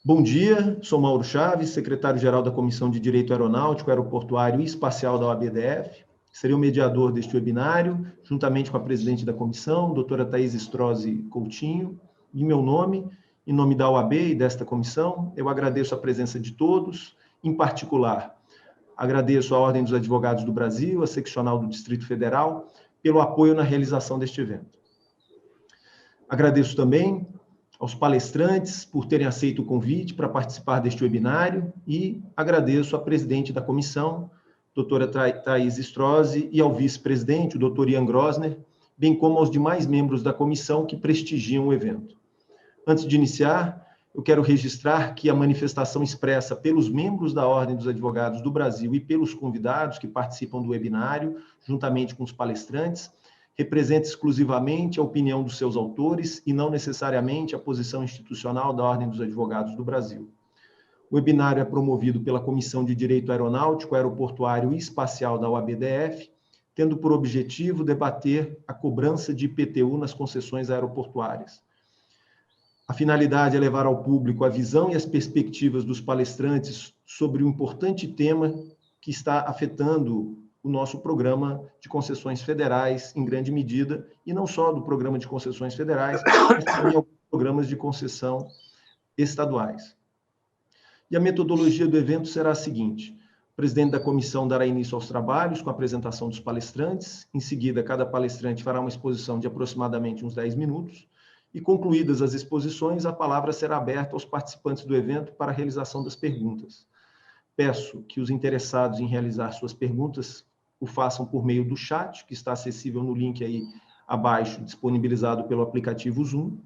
Bom dia, sou Mauro Chaves, secretário-geral da Comissão de Direito Aeronáutico, Aeroportuário e Espacial da OAB-DF. Serei o mediador deste webinário, juntamente com a presidente da comissão, doutora Thaís Strozzi Coutinho. Em meu nome, em nome da OAB e desta comissão, eu agradeço a presença de todos, em particular, agradeço à Ordem dos Advogados do Brasil, a seccional do Distrito Federal, pelo apoio na realização deste evento. Agradeço também aos palestrantes por terem aceito o convite para participar deste webinário e agradeço à presidente da comissão, doutora Thaís Strozzi, e ao vice-presidente, o doutor Ian Grosner, bem como aos demais membros da comissão que prestigiam o evento. Antes de iniciar, eu quero registrar que a manifestação expressa pelos membros da Ordem dos Advogados do Brasil e pelos convidados que participam do webinário, juntamente com os palestrantes, representa exclusivamente a opinião dos seus autores e não necessariamente a posição institucional da Ordem dos Advogados do Brasil. O webinário é promovido pela Comissão de Direito Aeronáutico, Aeroportuário e Espacial da OAB-DF, tendo por objetivo debater a cobrança de IPTU nas concessões aeroportuárias. A finalidade é levar ao público a visão e as perspectivas dos palestrantes sobre o importante tema que está afetando o nosso programa de concessões federais, em grande medida, e não só do programa de concessões federais, mas também alguns programas de concessão estaduais. E a metodologia do evento será a seguinte: o presidente da comissão dará início aos trabalhos com a apresentação dos palestrantes, em seguida, cada palestrante fará uma exposição de aproximadamente uns 10 minutos, e concluídas as exposições, a palavra será aberta aos participantes do evento para a realização das perguntas. Peço que os interessados em realizar suas perguntas o façam por meio do chat, que está acessível no link aí abaixo, disponibilizado pelo aplicativo Zoom.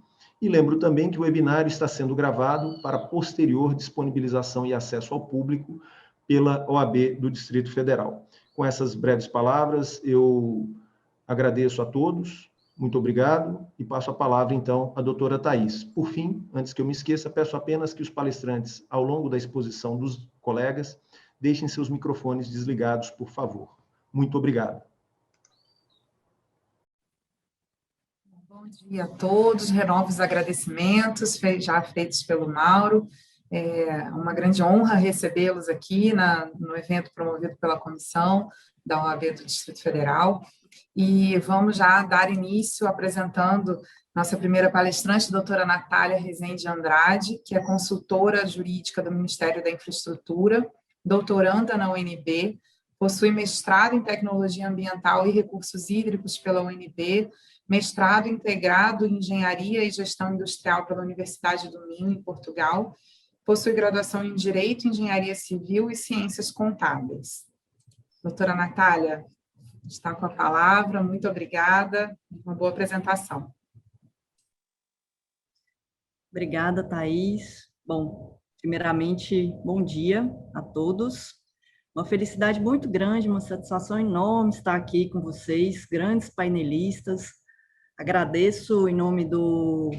E lembro também que o webinário está sendo gravado para posterior disponibilização e acesso ao público pela OAB do Distrito Federal. Com essas breves palavras, eu agradeço a todos, muito obrigado, e passo a palavra, então, à doutora Thaís. Por fim, antes que eu me esqueça, peço apenas que os palestrantes, ao longo da exposição dos colegas, deixem seus microfones desligados, por favor. Muito obrigado. Bom dia a todos, renovo os agradecimentos já feitos pelo Mauro. É uma grande honra recebê-los aqui no evento promovido pela comissão da OAB do Distrito Federal. E vamos já dar início apresentando nossa primeira palestrante, doutora Natália Rezende Andrade, que é consultora jurídica do Ministério da Infraestrutura, doutoranda na UNB, possui mestrado em Tecnologia Ambiental e Recursos Hídricos pela UNB, mestrado integrado em Engenharia e Gestão Industrial pela Universidade do Minho, em Portugal, possui graduação em Direito, Engenharia Civil e Ciências Contábeis. Doutora Natália, está com a palavra, muito obrigada, uma boa apresentação. Obrigada, Thaís. Bom, primeiramente, bom dia a todos. Uma felicidade muito grande, uma satisfação enorme estar aqui com vocês, grandes painelistas. Agradeço em nome do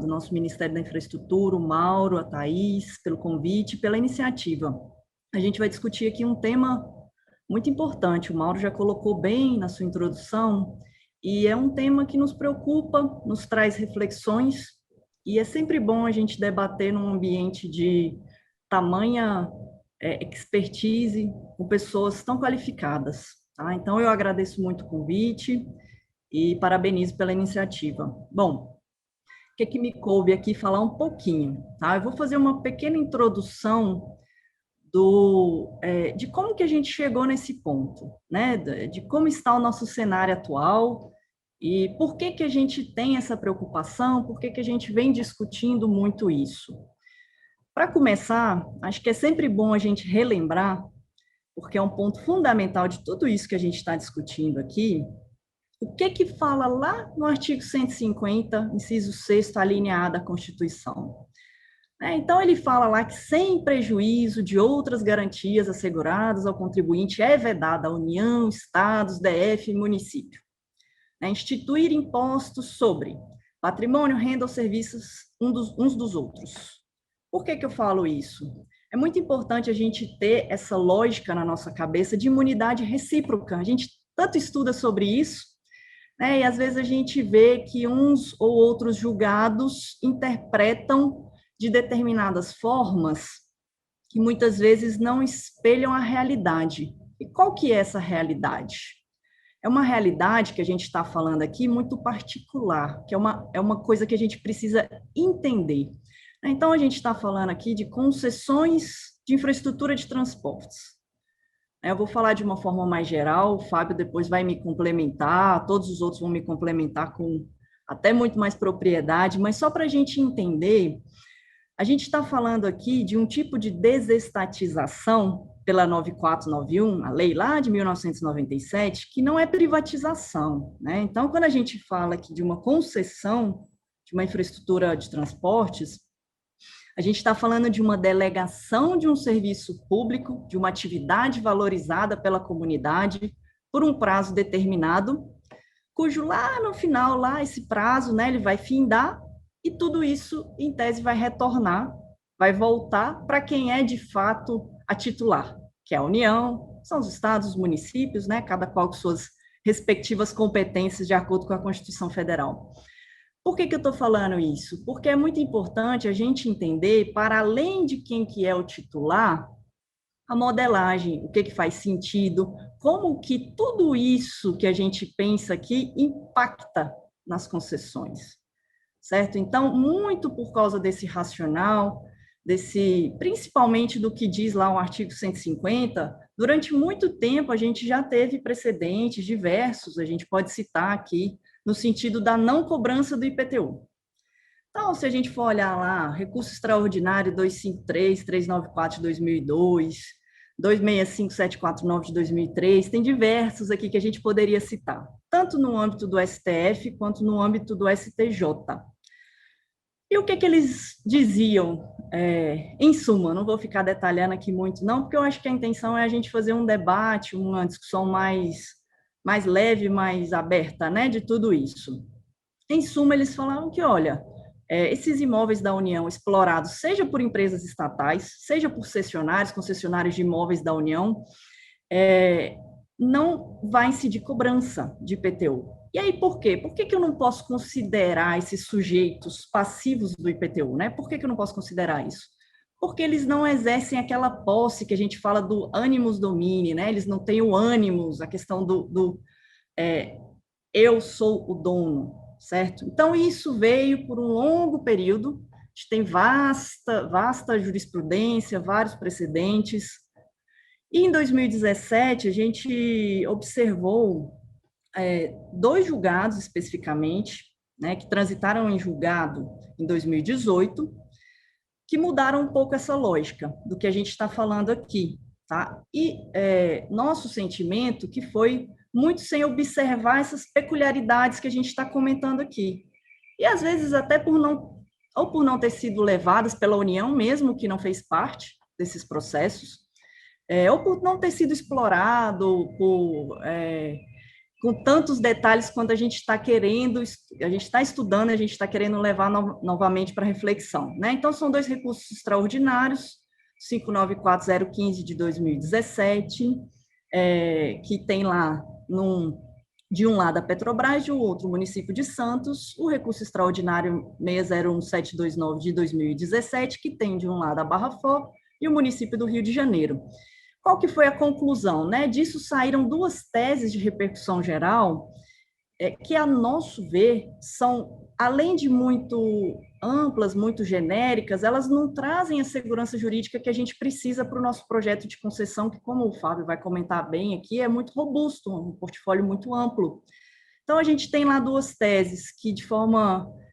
nosso Ministério da Infraestrutura, o Mauro, a Thaís, pelo convite, pela iniciativa. A gente vai discutir aqui um tema muito importante, o Mauro já colocou bem na sua introdução, e é um tema que nos preocupa, nos traz reflexões, e é sempre bom a gente debater num ambiente de tamanha expertise, com pessoas tão qualificadas. Tá? Então, eu agradeço muito o convite e parabenizo pela iniciativa. Bom, o que me coube aqui falar um pouquinho? Tá? Eu vou fazer uma pequena introdução de como que a gente chegou nesse ponto, né? De como está o nosso cenário atual e por que a gente tem essa preocupação, por que a gente vem discutindo muito isso. Para começar, acho que é sempre bom a gente relembrar, porque é um ponto fundamental de tudo isso que a gente está discutindo aqui, o que fala lá no artigo 150, inciso 6º, a linha A da Constituição. Então, ele fala lá que, sem prejuízo de outras garantias asseguradas ao contribuinte, é vedada à União, Estados, DF e município instituir impostos sobre patrimônio, renda ou serviços uns dos outros. Por que eu falo isso? É muito importante a gente ter essa lógica na nossa cabeça de imunidade recíproca. A gente tanto estuda sobre isso, e às vezes a gente vê que uns ou outros julgados interpretam de determinadas formas que muitas vezes não espelham a realidade. E qual que é essa realidade? É uma realidade que a gente está falando aqui muito particular, que é uma coisa que a gente precisa entender. Então, a gente está falando aqui de concessões de infraestrutura de transportes. Eu vou falar de uma forma mais geral, o Fábio depois vai me complementar, todos os outros vão me complementar com até muito mais propriedade, mas só para a gente entender, a gente está falando aqui de um tipo de desestatização pela 9491, a lei lá de 1997, que não é privatização, né? Então, quando a gente fala aqui de uma concessão de uma infraestrutura de transportes, a gente está falando de uma delegação de um serviço público, de uma atividade valorizada pela comunidade por um prazo determinado, cujo lá no final, lá esse prazo, né, ele vai findar e tudo isso, em tese, vai retornar, vai voltar para quem é de fato a titular, que é a União, são os estados, os municípios, né, cada qual com suas respectivas competências de acordo com a Constituição Federal. Por que eu estou falando isso? Porque é muito importante a gente entender, para além de quem que é o titular, a modelagem, o que faz sentido, como que tudo isso que a gente pensa aqui impacta nas concessões, certo? Então, muito por causa desse racional, principalmente do que diz lá o artigo 150, durante muito tempo a gente já teve precedentes diversos, a gente pode citar aqui, no sentido da não cobrança do IPTU. Então, se a gente for olhar lá, recurso extraordinário 253, 394 de 2002, 265749 de 2003, tem diversos aqui que a gente poderia citar, tanto no âmbito do STF quanto no âmbito do STJ. E o que eles diziam? Em suma, não vou ficar detalhando aqui muito não, porque eu acho que a intenção é a gente fazer um debate, uma discussão mais leve, mais aberta, né, de tudo isso. Em suma, eles falaram que, olha, esses imóveis da União explorados, seja por empresas estatais, seja por concessionários de imóveis da União, não vai incidir cobrança de IPTU. E aí, por quê? Por que eu não posso considerar esses sujeitos passivos do IPTU, né? Por que eu não posso considerar isso? Porque eles não exercem aquela posse que a gente fala do animus domini, né? Eles não têm o animus, a questão eu sou o dono, certo? Então, isso veio por um longo período, a gente tem vasta jurisprudência, vários precedentes, e em 2017 a gente observou 2 julgados especificamente, né, que transitaram em julgado em 2018, que mudaram um pouco essa lógica do que a gente está falando aqui, tá? E nosso sentimento que foi muito sem observar essas peculiaridades que a gente está comentando aqui. E às vezes até por não ter sido levadas pela União mesmo, que não fez parte desses processos, ou por não ter sido explorado com tantos detalhes quanto a gente está querendo, a gente está estudando, a gente está querendo levar novamente para reflexão, né? Então, são 2 recursos extraordinários, 594015 de 2017, que tem lá, de um lado a Petrobras, de outro o município de Santos, o recurso extraordinário 601729 de 2017, que tem de um lado a Barra Fora e o município do Rio de Janeiro. Qual que foi a conclusão, né? Disso saíram 2 teses de repercussão geral, que, a nosso ver, são, além de muito amplas, muito genéricas, elas não trazem a segurança jurídica que a gente precisa para o nosso projeto de concessão, que, como o Fábio vai comentar bem aqui, é muito robusto, um portfólio muito amplo. Então, a gente tem lá 2 teses que,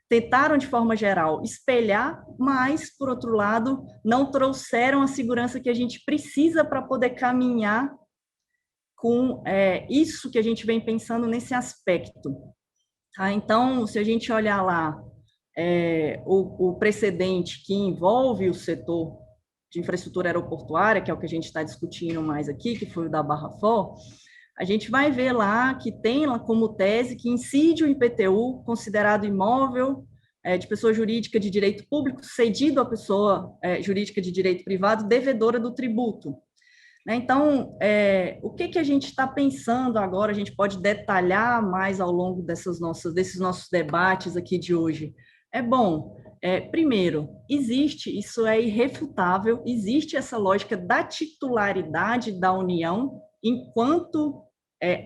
tentaram, de forma geral, espelhar, mas, por outro lado, não trouxeram a segurança que a gente precisa para poder caminhar com isso que a gente vem pensando nesse aspecto. Tá? Então, se a gente olhar lá o precedente que envolve o setor de infraestrutura aeroportuária, que é o que a gente está discutindo mais aqui, que foi o da Barra Fora, a gente vai ver lá que tem lá como tese que incide o IPTU, considerado imóvel de pessoa jurídica de direito público, cedido à pessoa jurídica de direito privado, devedora do tributo. Então, o que a gente está pensando agora, a gente pode detalhar mais ao longo desses nossos debates aqui de hoje. Primeiro, isso é irrefutável, existe essa lógica da titularidade da União enquanto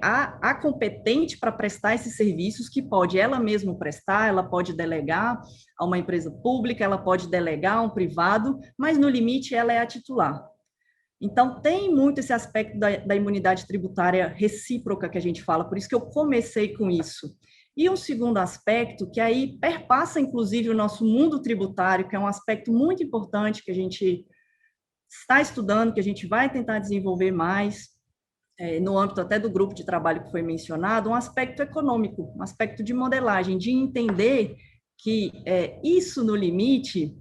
a competente para prestar esses serviços, que pode ela mesma prestar, ela pode delegar a uma empresa pública, ela pode delegar a um privado, mas no limite ela é a titular. Então, tem muito esse aspecto da imunidade tributária recíproca que a gente fala, por isso que eu comecei com isso. E um segundo aspecto, que aí perpassa, inclusive, o nosso mundo tributário, que é um aspecto muito importante que a gente está estudando, que a gente vai tentar desenvolver mais, no âmbito até do grupo de trabalho que foi mencionado, um aspecto econômico, um aspecto de modelagem, de entender que isso, no limite,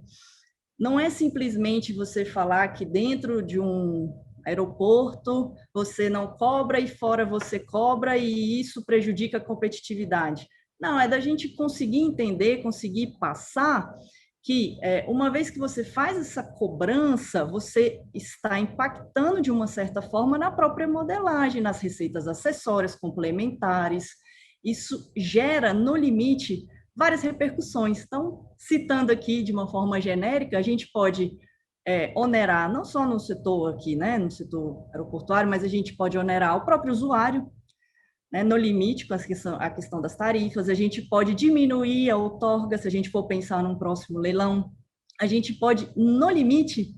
não é simplesmente você falar que dentro de um aeroporto você não cobra e fora você cobra e isso prejudica a competitividade. Não, é da gente conseguir entender, conseguir passar que uma vez que você faz essa cobrança, você está impactando de uma certa forma na própria modelagem, nas receitas acessórias, complementares. Isso gera, no limite, várias repercussões. Então, citando aqui de uma forma genérica, a gente pode onerar, não só no setor aqui, né, no setor aeroportuário, mas a gente pode onerar o próprio usuário, né, no limite, com a questão das tarifas, a gente pode diminuir a outorga, se a gente for pensar num próximo leilão, a gente pode, no limite,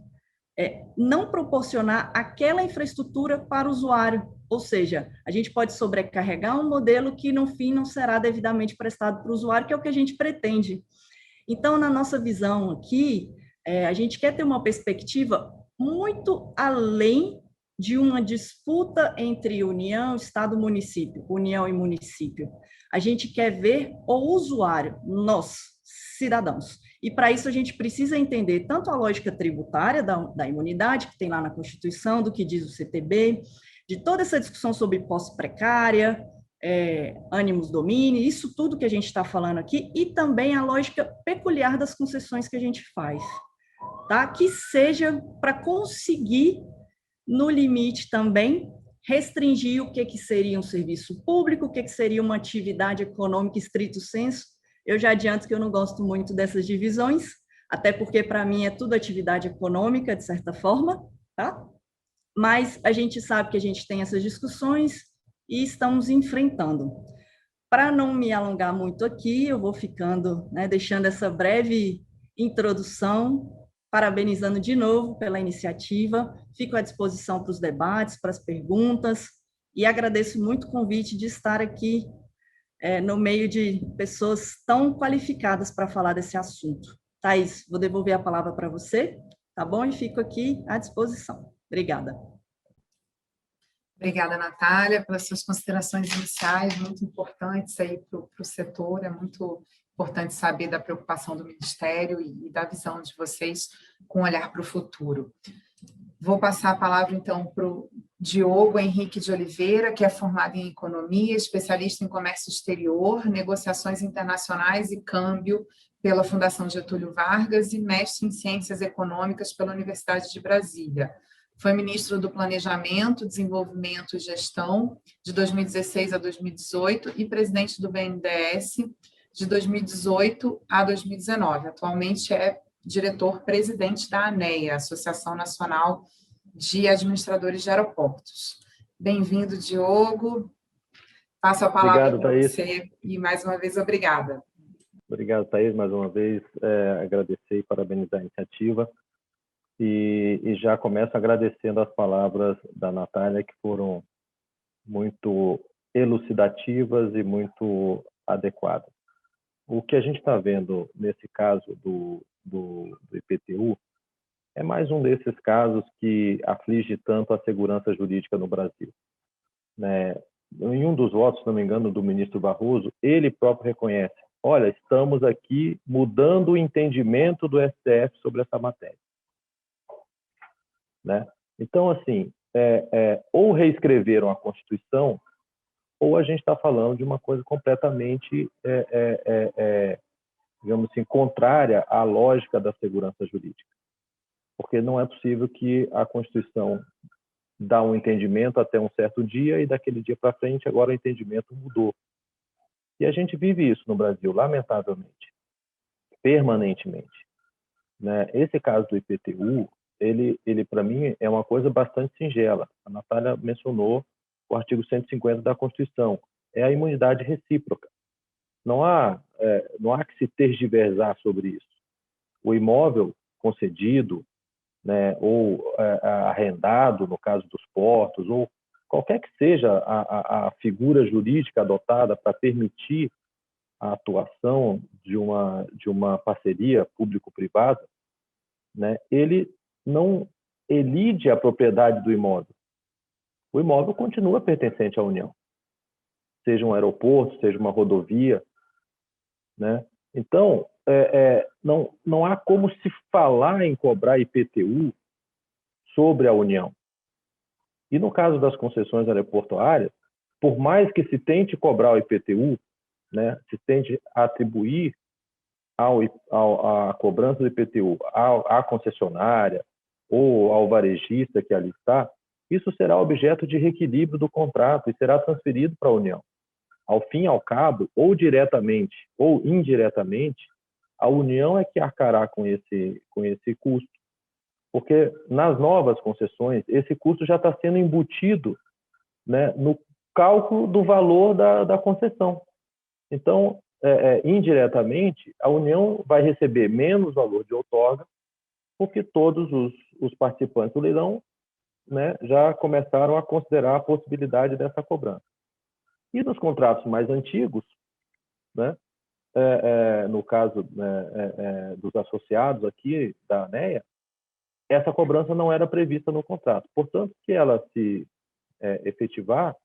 não proporcionar aquela infraestrutura para o usuário, ou seja, a gente pode sobrecarregar um modelo que, no fim, não será devidamente prestado para o usuário, que é o que a gente pretende. Então, na nossa visão aqui, a gente quer ter uma perspectiva muito além de uma disputa entre União, Estado, Município, União e município. A gente quer ver o usuário, nós, cidadãos. E para isso a gente precisa entender tanto a lógica tributária da imunidade, que tem lá na Constituição, do que diz o CTB, de toda essa discussão sobre posse precária, ânimos domini, isso tudo que a gente está falando aqui, e também a lógica peculiar das concessões que a gente faz, tá? Que seja para conseguir, no limite também, restringir o que seria um serviço público, o que seria uma atividade econômica estrito sensu. Eu já adianto que eu não gosto muito dessas divisões, até porque para mim é tudo atividade econômica, de certa forma, tá? Mas a gente sabe que a gente tem essas discussões e estamos enfrentando. Para não me alongar muito aqui, eu vou ficando, né, deixando essa breve introdução, parabenizando de novo pela iniciativa, fico à disposição para os debates, para as perguntas, e agradeço muito o convite de estar aqui no meio de pessoas tão qualificadas para falar desse assunto. Thaís, vou devolver a palavra para você, tá bom? E fico aqui à disposição. Obrigada. Obrigada, Natália, pelas suas considerações iniciais, muito importantes aí para o setor, é muito importante saber da preocupação do Ministério e da visão de vocês com olhar para o futuro. Vou passar a palavra, então, para o Diogo Henrique de Oliveira, que é formado em Economia, especialista em Comércio Exterior, Negociações Internacionais e Câmbio pela Fundação Getúlio Vargas e mestre em Ciências Econômicas pela Universidade de Brasília. Foi ministro do Planejamento, Desenvolvimento e Gestão de 2016 a 2018 e presidente do BNDES de 2018 a 2019. Atualmente é diretor-presidente da ANEA, Associação Nacional de Administradores de Aeroportos. Bem-vindo, Diogo. Passo a palavra para você e, mais uma vez, obrigada. Obrigado, Thaís, mais uma vez. Agradecer e parabenizar a iniciativa. E já começo agradecendo as palavras da Natália, que foram muito elucidativas e muito adequadas. O que a gente está vendo nesse caso do IPTU é mais um desses casos que aflige tanto a segurança jurídica no Brasil, né? Em um dos votos, se não me engano, do ministro Barroso, ele próprio reconhece: olha, estamos aqui mudando o entendimento do STF sobre essa matéria. Né? Então, assim, ou reescreveram a Constituição, ou a gente está falando de uma coisa completamente, digamos assim, contrária à lógica da segurança jurídica. Porque não é possível que a Constituição dá um entendimento até um certo dia e daquele dia para frente agora o entendimento mudou. E a gente vive isso no Brasil, lamentavelmente. permanentemente, né? Esse caso do IPTU, ele para mim é uma coisa bastante singela. A Natália mencionou o artigo 150 da Constituição, é a imunidade recíproca. Não há que se tergiversar sobre isso. O imóvel concedido, né, ou arrendado, no caso dos portos, ou qualquer que seja a figura jurídica adotada para permitir a atuação de uma parceria público-privada, né, ele não elide a propriedade do imóvel. O imóvel continua pertencente à União, seja um aeroporto, seja uma rodovia, né? Então, não há como se falar em cobrar IPTU sobre a União. E no caso das concessões aeroportuárias, por mais que se tente cobrar o IPTU, né, se tente atribuir a cobrança do IPTU à concessionária ou ao varejista que ali está, isso será objeto de reequilíbrio do contrato e será transferido para a União. Ao fim e ao cabo, ou diretamente ou indiretamente, a União é que arcará com esse custo, porque nas novas concessões, esse custo já está sendo embutido, né, no cálculo do valor da concessão. Então, indiretamente, a União vai receber menos valor de outorga, porque todos os participantes do leilão, né, já começaram a considerar a possibilidade dessa cobrança. E nos contratos mais antigos, né, no caso dos associados aqui da ANEA, essa cobrança não era prevista no contrato. Portanto, se ela se efetivar,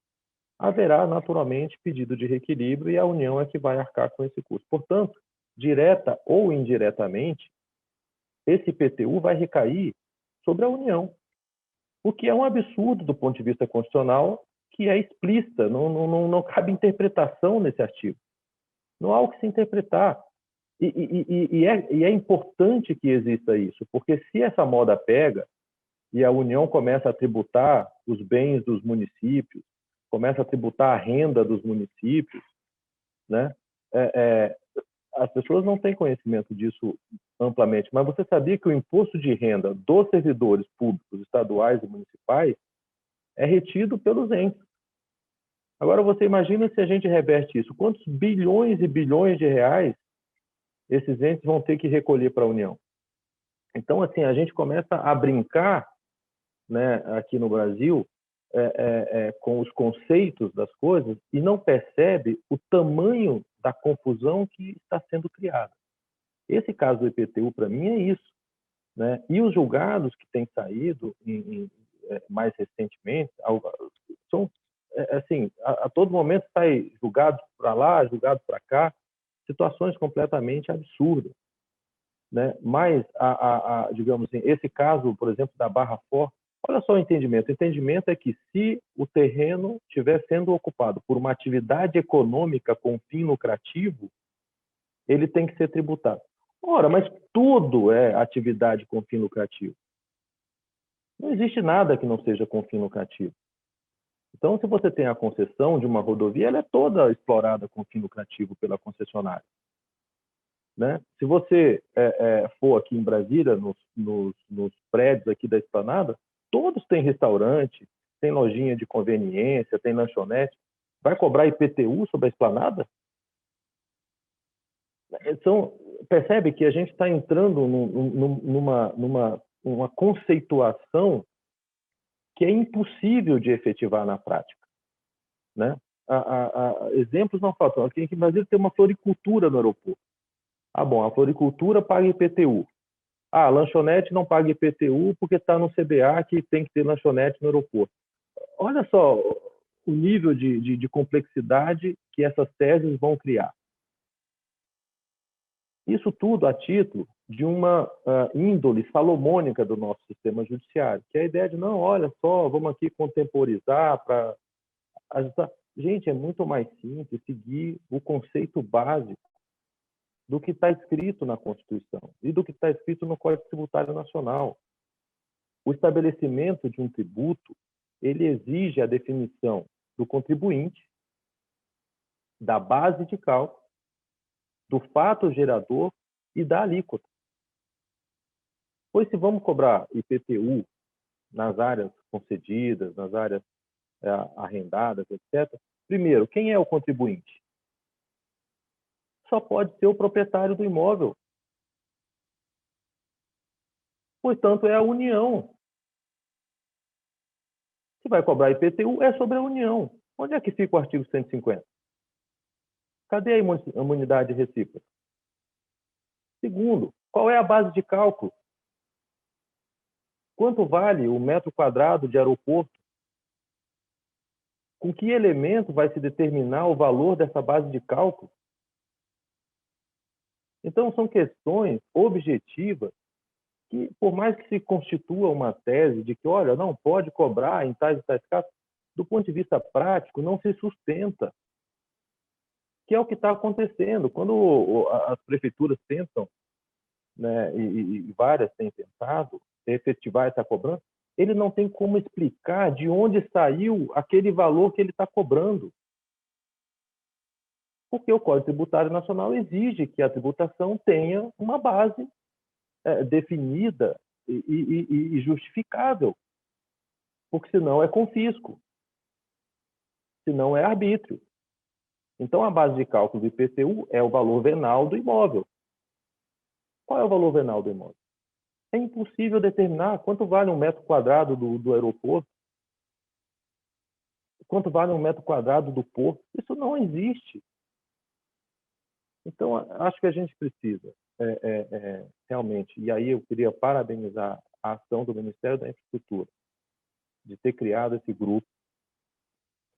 haverá naturalmente pedido de reequilíbrio e a União é que vai arcar com esse custo. Portanto, direta ou indiretamente, esse IPTU vai recair sobre a União, o que é um absurdo do ponto de vista constitucional, que é explícita, não cabe interpretação nesse artigo. Não há o que se interpretar. E é importante que exista isso, porque se essa moda pega e a União começa a tributar os bens dos municípios, começa a tributar a renda dos municípios, né? As pessoas não têm conhecimento disso amplamente, mas você sabia que o imposto de renda dos servidores públicos estaduais e municipais é retido pelos entes? Agora, você imagina se a gente reverte isso. Quantos bilhões e bilhões de reais esses entes vão ter que recolher para a União? Então, assim, a gente começa a brincar, né, aqui no Brasil com os conceitos das coisas e não percebe o tamanho da confusão que está sendo criada. Esse caso do IPTU, para mim, é isso, né? E os julgados que têm saído mais recentemente são assim, a todo momento sai julgado para lá, julgado para cá, situações completamente absurdas, né? Mas digamos assim, esse caso, por exemplo, da Barra Forte, olha só o entendimento. O entendimento é que se o terreno estiver sendo ocupado por uma atividade econômica com fim lucrativo, ele tem que ser tributado. Ora, mas tudo é atividade com fim lucrativo. Não existe nada que não seja com fim lucrativo. Então, se você tem a concessão de uma rodovia, ela é toda explorada com fim lucrativo pela concessionária, né? Se você for aqui em Brasília, nos prédios aqui da Esplanada, todos têm restaurante, tem lojinha de conveniência, tem lanchonete. Vai cobrar IPTU sobre a Esplanada? Então, percebe que a gente está entrando numa conceituação que é impossível de efetivar na prática, né? Exemplos não faltam. Aqui em Brasília tem uma floricultura no aeroporto. Bom, a floricultura paga IPTU. A lanchonete não paga IPTU porque está no CBA que tem que ter lanchonete no aeroporto. Olha só o nível de complexidade que essas teses vão criar. Isso tudo a título de uma índole salomônica do nosso sistema judiciário, que é a ideia de, não, olha só, vamos aqui contemporizar para ajustar. Gente, é muito mais simples seguir o conceito básico do que está escrito na Constituição e do que está escrito no Código Tributário Nacional. O estabelecimento de um tributo, ele exige a definição do contribuinte, da base de cálculo, do fato gerador e da alíquota. Pois se vamos cobrar IPTU nas áreas concedidas, nas áreas arrendadas, etc., primeiro, quem é o contribuinte? Só pode ser o proprietário do imóvel. Portanto, é a União. Se vai cobrar IPTU, é sobre a União. Onde é que fica o artigo 150? Cadê a imunidade recíproca? Segundo, qual é a base de cálculo? Quanto vale o metro quadrado de aeroporto? Com que elemento vai se determinar o valor dessa base de cálculo? Então, são questões objetivas que, por mais que se constitua uma tese de que, olha, não pode cobrar em tais e tais casos, do ponto de vista prático, não se sustenta. Que é o que está acontecendo. Quando as prefeituras tentam, né, e várias têm tentado efetivar essa cobrança, ele não tem como explicar de onde saiu aquele valor que ele está cobrando. Porque o Código Tributário Nacional exige que a tributação tenha uma base definida e justificável, porque senão é confisco, senão é arbítrio. Então, a base de cálculo do IPTU é o valor venal do imóvel. Qual é o valor venal do imóvel? É impossível determinar quanto vale um metro quadrado do aeroporto, quanto vale um metro quadrado do porto. Isso não existe. Então, acho que a gente precisa realmente, e aí eu queria parabenizar a ação do Ministério da Infraestrutura de ter criado esse grupo,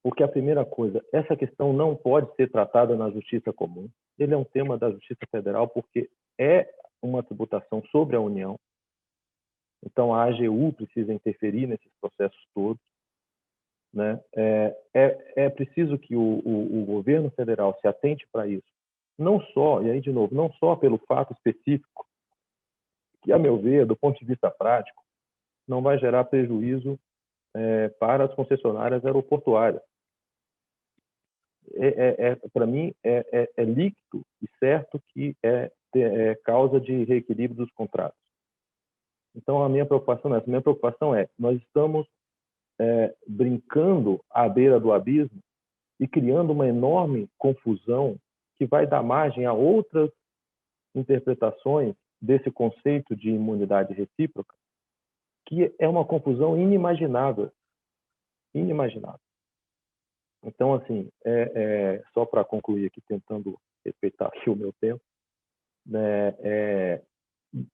porque a primeira coisa, essa questão não pode ser tratada na Justiça Comum. Ele é um tema da Justiça Federal porque é uma tributação sobre a União. Então, a AGU precisa interferir nesses processos todos, né? É preciso que o governo federal se atente para isso. Não só, e aí de novo, não só pelo fato específico, que, a meu ver, do ponto de vista prático, não vai gerar prejuízo para as concessionárias aeroportuárias. Para mim, é líquido e certo que é causa de reequilíbrio dos contratos. Então, a minha preocupação é essa. Minha preocupação é, nós estamos brincando à beira do abismo e criando uma enorme confusão que vai dar margem a outras interpretações desse conceito de imunidade recíproca, que é uma confusão inimaginável. Inimaginável. Então, assim, só para concluir aqui, tentando respeitar aqui o meu tempo, né,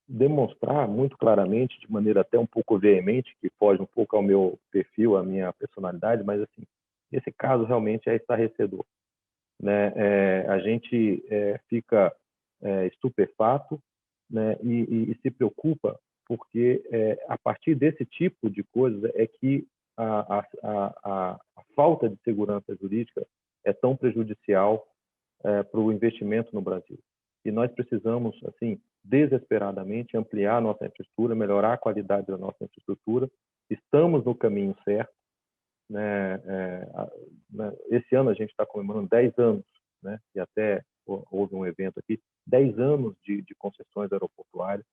demonstrar muito claramente, de maneira até um pouco veemente, que foge um pouco ao meu perfil, à minha personalidade, mas, assim, esse caso realmente é estarrecedor. Né? A gente fica estupefato, né, e se preocupa porque a partir desse tipo de coisa é que a falta de segurança jurídica é tão prejudicial para o investimento no Brasil. E nós precisamos, assim, desesperadamente ampliar a nossa infraestrutura, melhorar a qualidade da nossa infraestrutura. Estamos no caminho certo. Né? Esse ano a gente está comemorando 10 anos, né? E até houve um evento aqui, 10 anos de concessões aeroportuárias,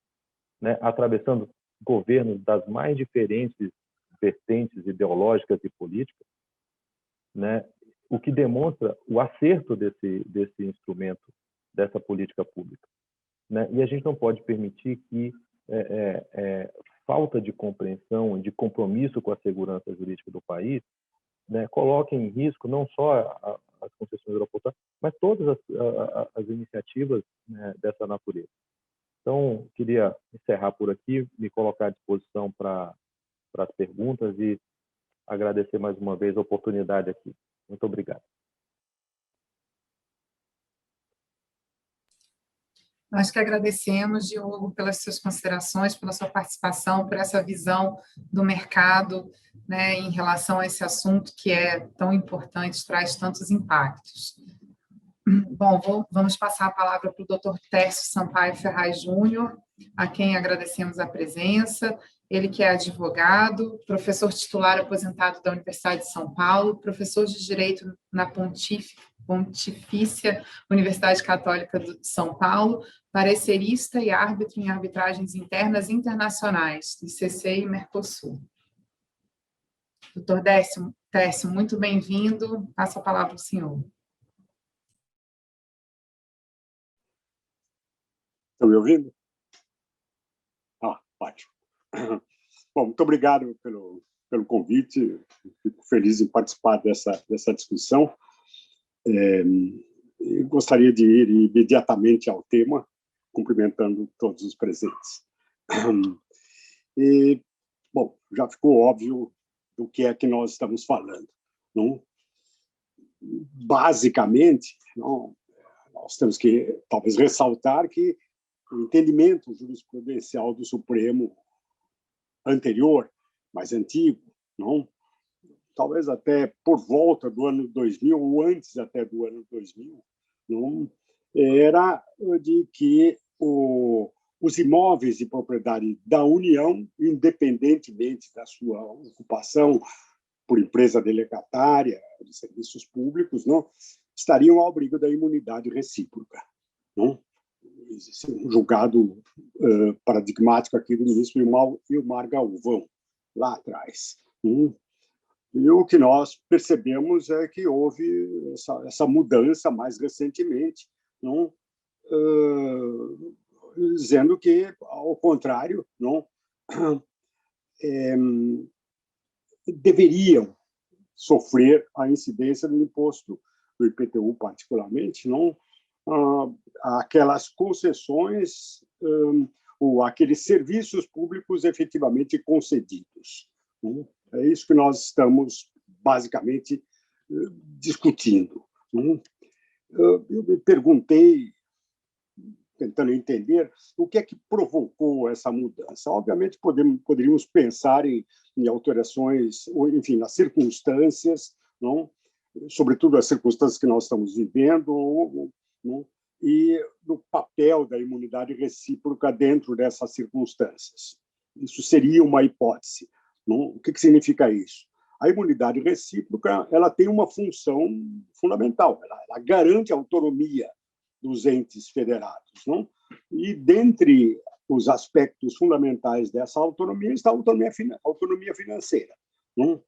né? Atravessando governos das mais diferentes vertentes ideológicas e políticas, né? O que demonstra o acerto desse instrumento, dessa política pública, né? E a gente não pode permitir que falta de compreensão e de compromisso com a segurança jurídica do país, né, coloque em risco não só as concessões aeroportuárias, mas todas as iniciativas, né, dessa natureza. Então, queria encerrar por aqui, me colocar à disposição para as perguntas e agradecer mais uma vez a oportunidade aqui. Muito obrigado. Nós que agradecemos, Diogo, pelas suas considerações, pela sua participação, por essa visão do mercado, né, em relação a esse assunto que é tão importante, traz tantos impactos. Bom, vamos passar a palavra para o Dr. Tércio Sampaio Ferraz Júnior, a quem agradecemos a presença. Ele que é advogado, professor titular aposentado da Universidade de São Paulo, professor de Direito na Pontífica Pontifícia Universidade Católica de São Paulo, parecerista e árbitro em arbitragens internas e internacionais, ICC e Mercosul. Doutor Décio, muito bem-vindo. Passo a palavra ao senhor. Estão me ouvindo? Ótimo. Bom, muito obrigado pelo convite. Fico feliz em participar dessa discussão. Eu gostaria de ir imediatamente ao tema, cumprimentando todos os presentes. Bom, já ficou óbvio do que é que nós estamos falando, não? Basicamente, não, nós temos que, talvez, ressaltar que o entendimento jurisprudencial do Supremo anterior, mais antigo, não? Talvez até por volta do ano 2000, ou antes até do ano 2000, não? Era de que os imóveis de propriedade da União, independentemente da sua ocupação por empresa delegatária de serviços públicos, não, estariam ao abrigo da imunidade recíproca. Não? Existe um julgado paradigmático aqui do ministro Ilmar Galvão, lá atrás. E o que nós percebemos é que houve essa mudança mais recentemente, não? Dizendo que, ao contrário, não, deveriam sofrer a incidência do imposto, do IPTU particularmente, não, aquelas concessões ou aqueles serviços públicos efetivamente concedidos. Não? É isso que nós estamos, basicamente, discutindo. Não? Eu me perguntei, tentando entender, o que é que provocou essa mudança. Obviamente, poderíamos pensar em alterações, ou, enfim, nas circunstâncias, não? Sobretudo as circunstâncias que nós estamos vivendo, não? E no papel da imunidade recíproca dentro dessas circunstâncias. Isso seria uma hipótese. Não? O que significa isso? A imunidade recíproca ela tem uma função fundamental, ela garante a autonomia dos entes federados. Não? E, dentre os aspectos fundamentais dessa autonomia, está a autonomia financeira. Não?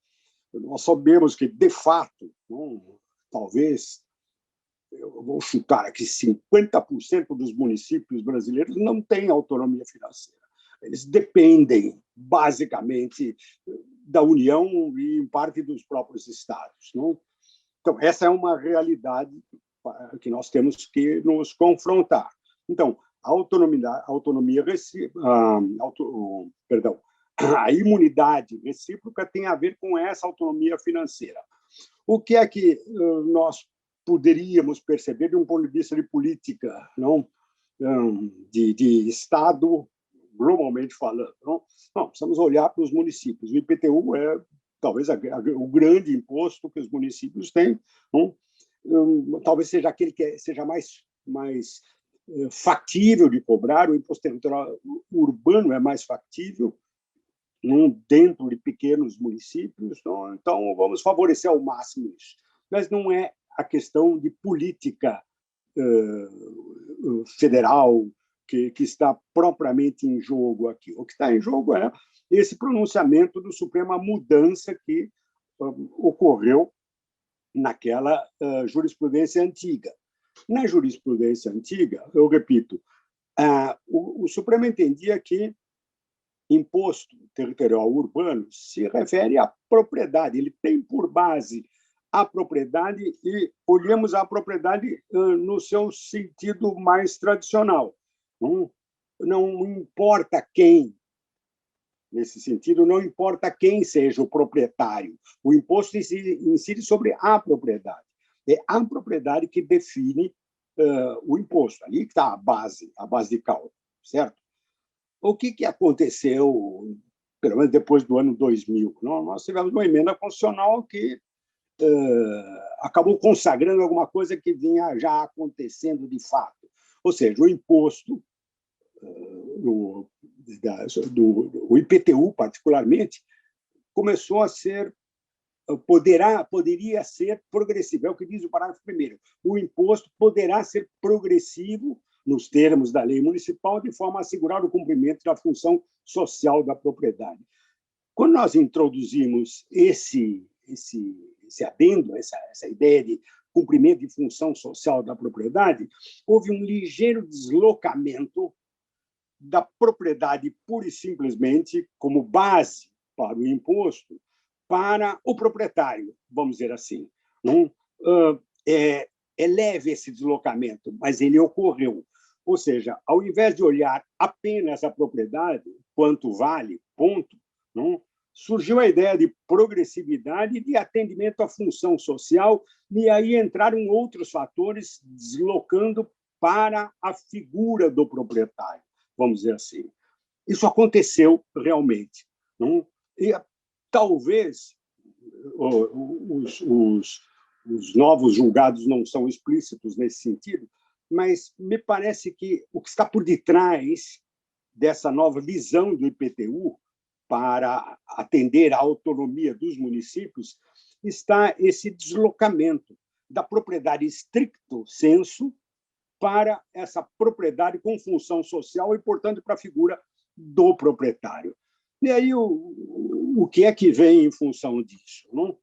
Nós sabemos que, de fato, não, talvez, eu vou chutar aqui, 50% dos municípios brasileiros não têm autonomia financeira. Eles dependem, basicamente, da União e, em parte, dos próprios estados. Não? Então, essa é uma realidade que nós temos que nos confrontar. Então, a imunidade recíproca tem a ver com essa autonomia financeira. O que é que nós poderíamos perceber de um ponto de vista de política, não? De Estado, globalmente falando? Não, precisamos olhar para os municípios. O IPTU é, talvez, o grande imposto que os municípios têm, não? Talvez seja aquele que seja mais factível de cobrar. O imposto territorial urbano é mais factível, dentro de pequenos municípios. Então, vamos favorecer ao máximo isso. Mas não é a questão de política federal que está propriamente em jogo aqui. O que está em jogo é esse pronunciamento do Supremo, a mudança que ocorreu naquela jurisprudência antiga. Na jurisprudência antiga, eu repito, o Supremo entendia que imposto territorial urbano se refere à propriedade, ele tem por base a propriedade e olhamos a propriedade no seu sentido mais tradicional. Não importa quem, nesse sentido, não importa quem seja o proprietário, o imposto incide sobre a propriedade. É a propriedade que define o imposto, ali que está a base de cálculo, certo? O que aconteceu, pelo menos depois do ano 2000? Nós tivemos uma emenda constitucional que acabou consagrando alguma coisa que vinha já acontecendo de fato. Ou seja, o imposto, o IPTU particularmente, começou a ser poderia ser progressivo. É o que diz o parágrafo 1º. O imposto poderá ser progressivo nos termos da lei municipal, de forma a assegurar o cumprimento da função social da propriedade. Quando nós introduzimos esse adendo, essa ideia de cumprimento de função social da propriedade, houve um ligeiro deslocamento da propriedade pura e simplesmente como base para o imposto para o proprietário, vamos dizer assim. Não? É leve esse deslocamento, mas ele ocorreu. Ou seja, ao invés de olhar apenas a propriedade, quanto vale, ponto, não? Surgiu a ideia de progressividade e de atendimento à função social, e aí entraram outros fatores deslocando para a figura do proprietário, vamos dizer assim. Isso aconteceu realmente. Não? E talvez os novos julgados não são explícitos nesse sentido, mas me parece que o que está por detrás dessa nova visão do IPTU para atender à autonomia dos municípios está esse deslocamento da propriedade stricto sensu para essa propriedade com função social e, portanto, para a figura do proprietário. E aí, o que é que vem em função disso? Não?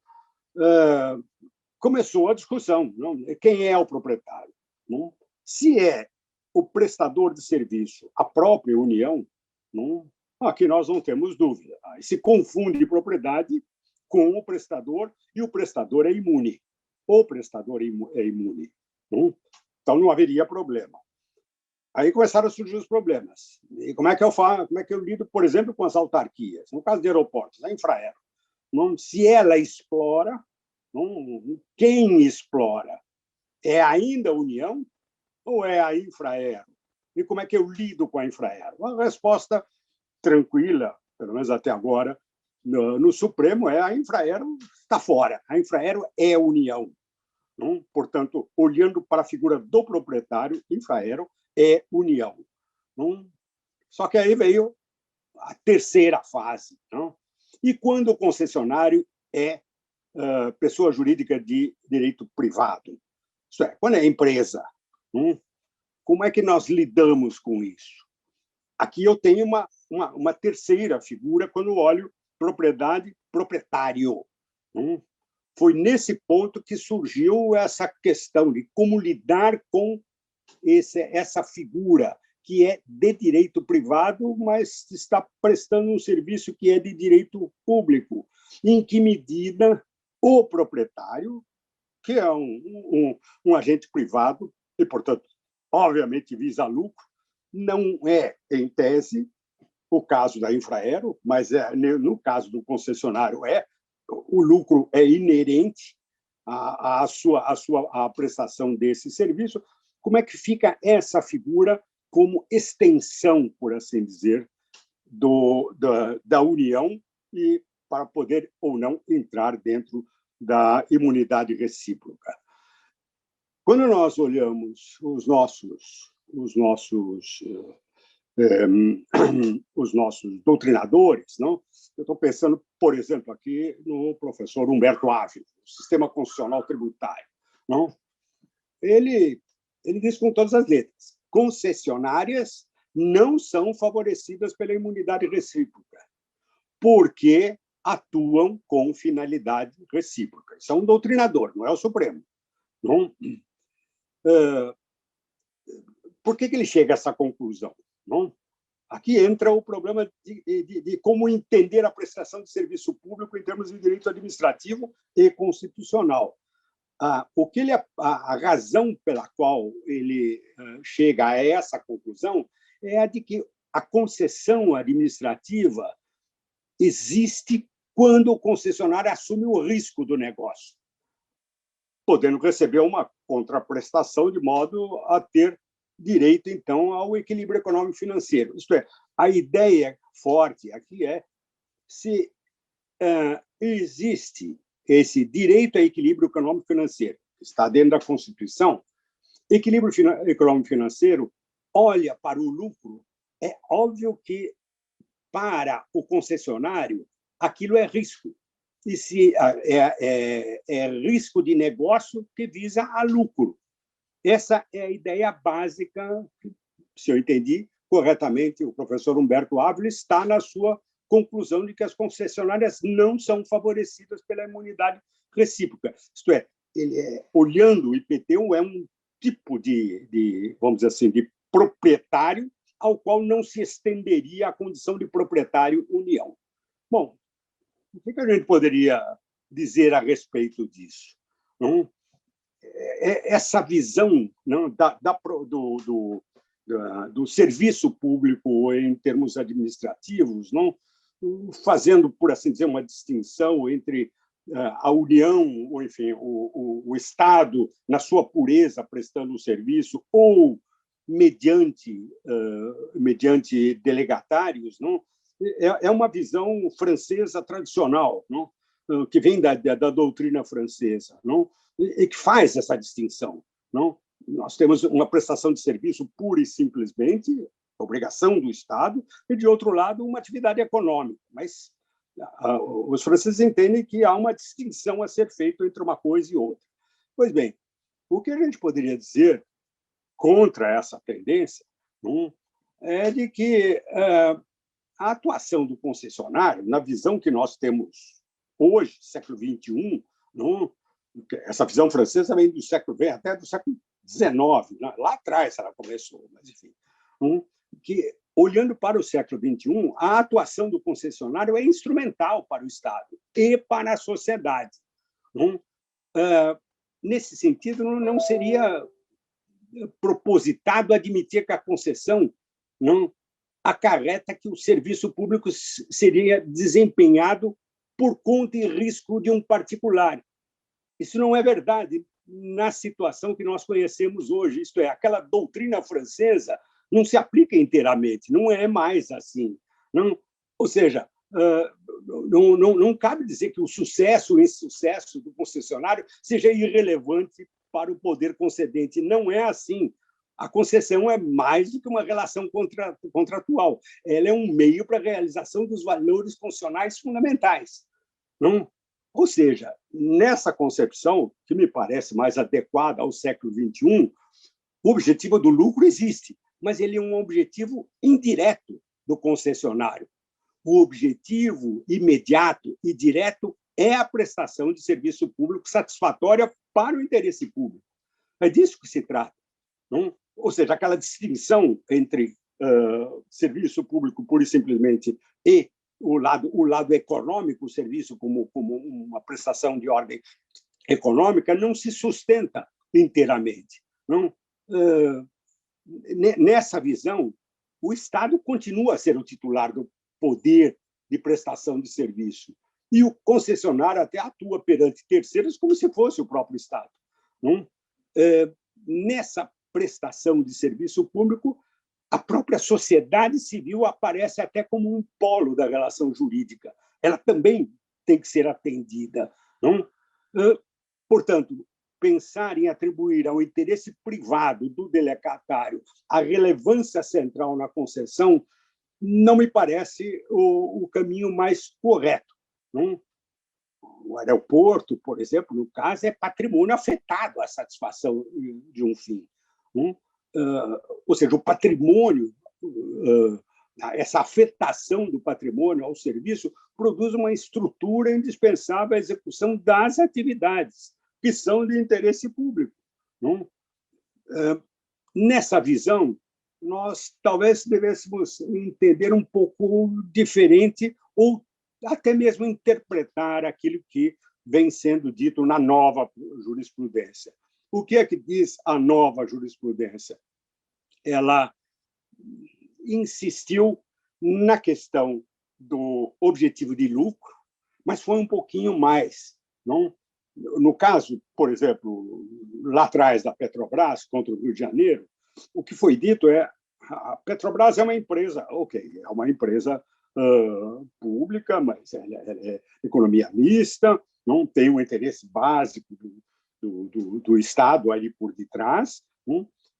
Começou a discussão. Não? Quem é o proprietário? Não? Se é o prestador de serviço, a própria União, não? Aqui nós não temos dúvida. Aí se confunde propriedade com o prestador, e o prestador é imune. O prestador é imune. Não? Então, não haveria problema. Aí começaram a surgir os problemas. E como é que eu faço? Como é que eu lido, por exemplo, com as autarquias? No caso de aeroportos, a Infraero. Não, se ela explora, não, quem explora? É ainda a União ou é a Infraero? E como é que eu lido com a Infraero? A resposta tranquila, pelo menos até agora, no Supremo, é a Infraero está fora. A Infraero é a União. Não? Portanto, olhando para a figura do proprietário, Infraero é União. Não? Só que aí veio a terceira fase. Não? E quando o concessionário é pessoa jurídica de direito privado? Isto é, quando é empresa, não? Como é que nós lidamos com isso? Aqui eu tenho uma terceira figura quando olho propriedade, proprietário. Não? Foi nesse ponto que surgiu essa questão de como lidar com essa figura que é de direito privado, mas está prestando um serviço que é de direito público. Em que medida o proprietário, que é um agente privado, e, portanto, obviamente visa lucro, não é, em tese, o caso da Infraero, mas no caso do concessionário o lucro é inerente à prestação desse serviço. Como é que fica essa figura como extensão, por assim dizer, da União e para poder ou não entrar dentro da imunidade recíproca? Quando nós olhamos os nossos doutrinadores, não? Eu estou pensando, por exemplo, aqui no professor Humberto Ávila, o Sistema Constitucional Tributário. Não? Ele diz com todas as letras: concessionárias não são favorecidas pela imunidade recíproca, porque atuam com finalidade recíproca. Isso é um doutrinador, não é o Supremo. Não? Por que ele chega a essa conclusão? Não? Aqui entra o problema de como entender a prestação de serviço público em termos de direito administrativo e constitucional. A razão pela qual ele chega a essa conclusão é a de que a concessão administrativa existe quando o concessionário assume o risco do negócio, podendo receber uma contraprestação de modo a ter direito, então, ao equilíbrio econômico-financeiro. Isto é, a ideia forte aqui é se existe esse direito a equilíbrio econômico-financeiro, que está dentro da Constituição. Equilíbrio econômico-financeiro olha para o lucro. É óbvio que, para o concessionário, aquilo é risco. e se é risco de negócio que visa a lucro. Essa é a ideia básica, se eu entendi corretamente, o professor Humberto Ávila está na sua conclusão de que as concessionárias não são favorecidas pela imunidade recíproca. Isto é, olhando o IPTU, é um tipo vamos dizer assim, de proprietário ao qual não se estenderia a condição de proprietário união. Bom, o que a gente poderia dizer a respeito disso? Não? Essa visão, não, do serviço público em termos administrativos, não, fazendo, por assim dizer, uma distinção entre a União, ou, enfim, o Estado, na sua pureza, prestando o serviço, ou mediante delegatários, não? É uma visão francesa tradicional, não? Que vem da doutrina francesa, não? E que faz essa distinção. Não? Nós temos uma prestação de serviço pura e simplesmente, obrigação do Estado, e, de outro lado, uma atividade econômica. Mas os franceses entendem que há uma distinção a ser feita entre uma coisa e outra. Pois bem, o que a gente poderia dizer contra essa tendência, não, é de que a atuação do concessionário, na visão que nós temos hoje, século XXI, não, essa visão francesa vem do século XX até do século XIX, lá atrás ela começou, mas enfim, que olhando para o século XXI, a atuação do concessionário é instrumental para o Estado e para a sociedade. Nesse sentido, não seria propositado admitir que a concessão não acarreta que o serviço público seria desempenhado por conta e risco de um particular. Isso não é verdade na situação que nós conhecemos hoje, isto é, aquela doutrina francesa não se aplica inteiramente, não é mais assim. Não, ou seja, não cabe dizer que o sucesso ou insucesso do concessionário seja irrelevante para o poder concedente. Não é assim. A concessão é mais do que uma relação contratual. Ela é um meio para a realização dos valores funcionais fundamentais. Não? Ou seja, nessa concepção, que me parece mais adequada ao século XXI, o objetivo do lucro existe, mas ele é um objetivo indireto do concessionário. O objetivo imediato e direto é a prestação de serviço público satisfatória para o interesse público. É disso que se trata. Não? Ou seja, aquela distinção entre serviço público pura e simplesmente e o lado econômico, o serviço como uma prestação de ordem econômica, não se sustenta inteiramente. Não? Nessa visão, o Estado continua a ser o titular do poder de prestação de serviço e o concessionário até atua perante terceiros como se fosse o próprio Estado. Não? Nessa prestação de serviço público, a própria sociedade civil aparece até como um polo da relação jurídica. Ela também tem que ser atendida. Não? Portanto, pensar em atribuir ao interesse privado do delegatário a relevância central na concessão não me parece o caminho mais correto. Não? O aeroporto, por exemplo, no caso, é patrimônio afetado à satisfação de um fim. Não? Ou seja, o patrimônio, essa afetação do patrimônio ao serviço produz uma estrutura indispensável à execução das atividades que são de interesse público. Não? Nessa visão, nós talvez devêssemos entender um pouco diferente ou até mesmo interpretar aquilo que vem sendo dito na nova jurisprudência. O que é que diz a nova jurisprudência? Ela insistiu na questão do objetivo de lucro, mas foi um pouquinho mais. Não? No caso, por exemplo, lá atrás da Petrobras contra o Rio de Janeiro, o que foi dito é a Petrobras é uma empresa, é uma empresa pública, mas ela é economia mista, não tem um interesse básico do Estado ali por detrás,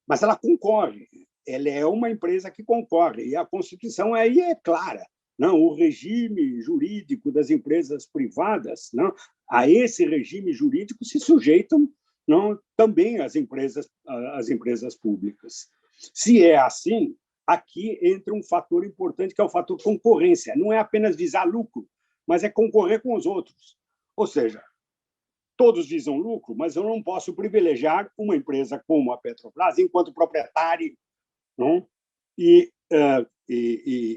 mas ela concorre. Ela é uma empresa que concorre, e a Constituição aí é clara. não, o regime jurídico das empresas privadas, não, a esse regime jurídico se sujeitam, não, também as empresas públicas. Se é assim, aqui entra um fator importante, que é o fator concorrência. Não é apenas visar lucro, mas é concorrer com os outros. Ou seja, todos visam lucro, mas eu não posso privilegiar uma empresa como a Petrobras enquanto proprietário, não? E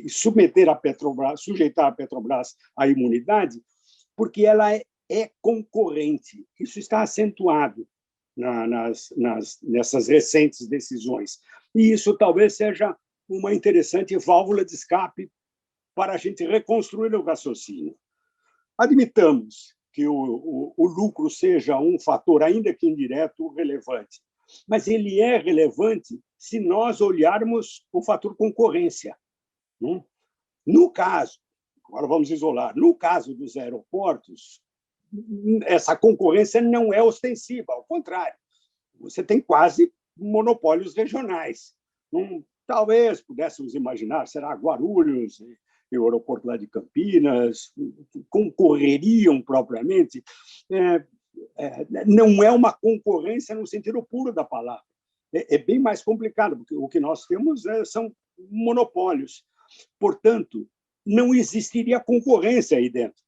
submeter a Petrobras, sujeitar a Petrobras à imunidade, porque ela é concorrente. Isso está acentuado nessas recentes decisões. E isso talvez seja uma interessante válvula de escape para a gente reconstruir o raciocínio. Admitamos que o lucro seja um fator, ainda que indireto, relevante, mas ele é relevante se nós olharmos o fator concorrência. No caso, agora vamos isolar, no caso dos aeroportos, essa concorrência não é ostensiva, ao contrário, você tem quase monopólios regionais. Talvez pudéssemos imaginar, será Guarulhos e o aeroporto lá de Campinas, concorreriam propriamente. Não é uma concorrência no sentido puro da palavra. É bem mais complicado, porque o que nós temos são monopólios. Portanto, não existiria concorrência aí dentro.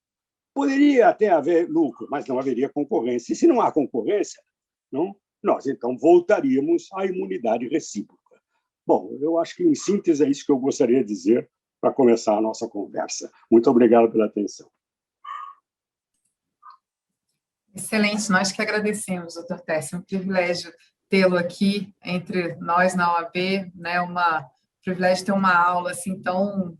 Poderia até haver lucro, mas não haveria concorrência. E se não há concorrência, nós então voltaríamos à imunidade recíproca. Bom, eu acho que, em síntese, é isso que eu gostaria de dizer para começar a nossa conversa. Muito obrigado pela atenção. Excelente, nós que agradecemos, doutor Tessi. É um privilégio tê-lo aqui entre nós na OAB, né? Um privilégio ter uma aula assim tão